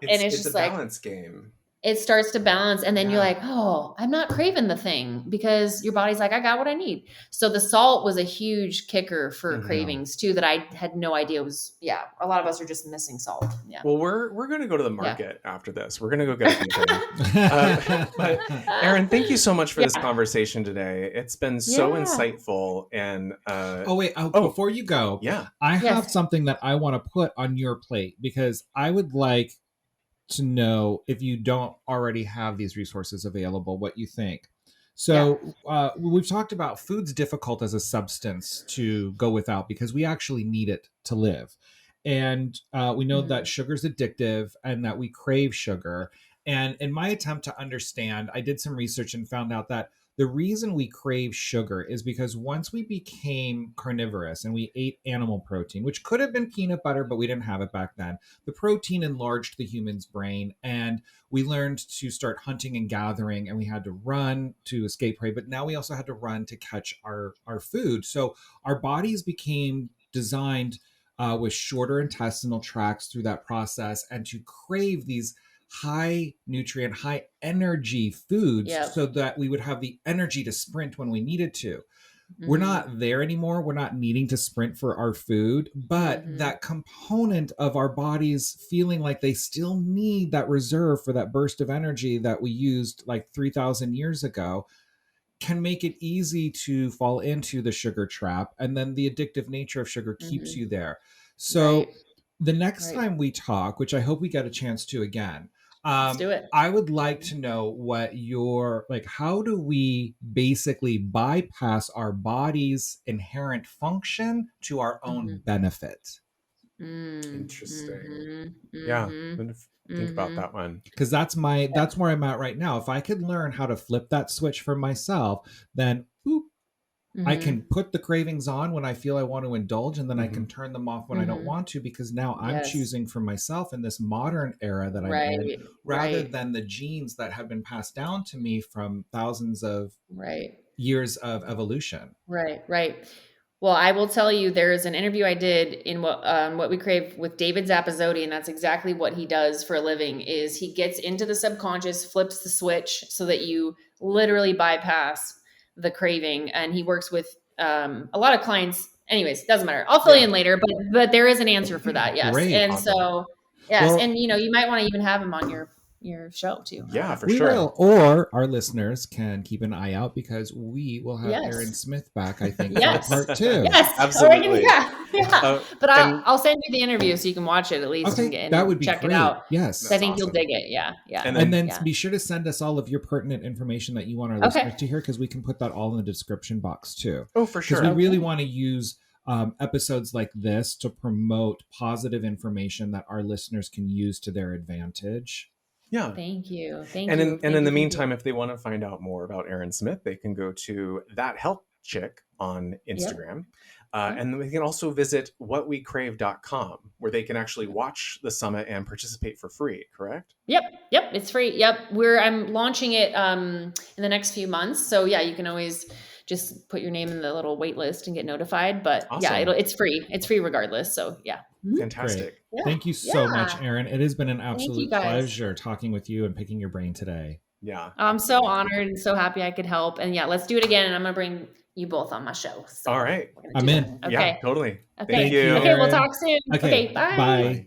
and it's just a balance game. It starts to balance. And then you're like, oh, I'm not craving the thing because your body's like, I got what I need. So the salt was a huge kicker for cravings too, that I had no idea was, a lot of us are just missing salt. Yeah. Well, we're going to go to the market after this. We're going to go get a few things. But Errin, thank you so much for this conversation today. It's been so insightful. And before you go, I have something that I want to put on your plate because I would like to know, if you don't already have these resources available, what you think. So we've talked about food's difficult as a substance to go without because we actually need it to live. And we know that sugar's addictive and that we crave sugar. And in my attempt to understand, I did some research and found out that the reason we crave sugar is because once we became carnivorous and we ate animal protein, which could have been peanut butter, but we didn't have it back then, the protein enlarged the human's brain and we learned to start hunting and gathering and we had to run to escape prey, but now we also had to run to catch our food. So our bodies became designed with shorter intestinal tracts through that process and to crave these high nutrient, high energy foods so that we would have the energy to sprint when we needed to. we're not there anymore. We're not needing to sprint for our food, but that component of our bodies feeling like they still need that reserve for that burst of energy that we used like 3,000 years ago can make it easy to fall into the sugar trap. And then the addictive nature of sugar keeps you there. So the next time we talk, which I hope we get a chance to again, let's do it. I would like to know what your, like, how do we basically bypass our body's inherent function to our own benefit? Interesting. Yeah. Think about that one. Because that's where I'm at right now. If I could learn how to flip that switch for myself, then boop, I can put the cravings on when I feel I want to indulge, and then I can turn them off when I don't want to, because now I'm choosing for myself in this modern era that I'm in, rather than the genes that have been passed down to me from thousands of years of evolution. Right. Well, I will tell you, there's an interview I did in What We Crave with David Zappasodi, and that's exactly what he does for a living. Is he gets into the subconscious, flips the switch so that you literally bypass the craving. And he works with a lot of clients. Anyways, doesn't matter. I'll fill you in later, but there is an answer for that. Yes. Great. And so, yes. Well, and you might want to even have him on your show too. Yeah, for we sure. Will. Or our listeners can keep an eye out, because we will have Errin Smith back, I think, for part 2. Yes, absolutely. But I'll send you the interview so you can watch it at least. Okay, that would be check great. it out. Yes, I think you'll dig it. Yeah. And then be sure to send us all of your pertinent information that you want our listeners to hear, because we can put that all in the description box too. Oh, for sure. Because we really want to use episodes like this to promote positive information that our listeners can use to their advantage. Yeah. Thank you. And in the meantime, if they want to find out more about Errin Smith, they can go to That Health Chick on Instagram. And they can also visit whatwecrave.com, where they can actually watch the summit and participate for free, correct? Yep. It's free. Yep. I'm launching it in the next few months. So yeah, you can always just put your name in the little wait list and get notified. But it's free. It's free regardless. So yeah. Fantastic. Yeah. Thank you so much, Errin. It has been an absolute pleasure talking with you and picking your brain today. Yeah. I'm so honored and so happy I could help. And yeah, let's do it again. And I'm going to bring you both on my show. So all right. I'm in. Okay. Yeah, totally. Okay. Thank you. Okay, we'll talk soon. Okay, bye. Bye.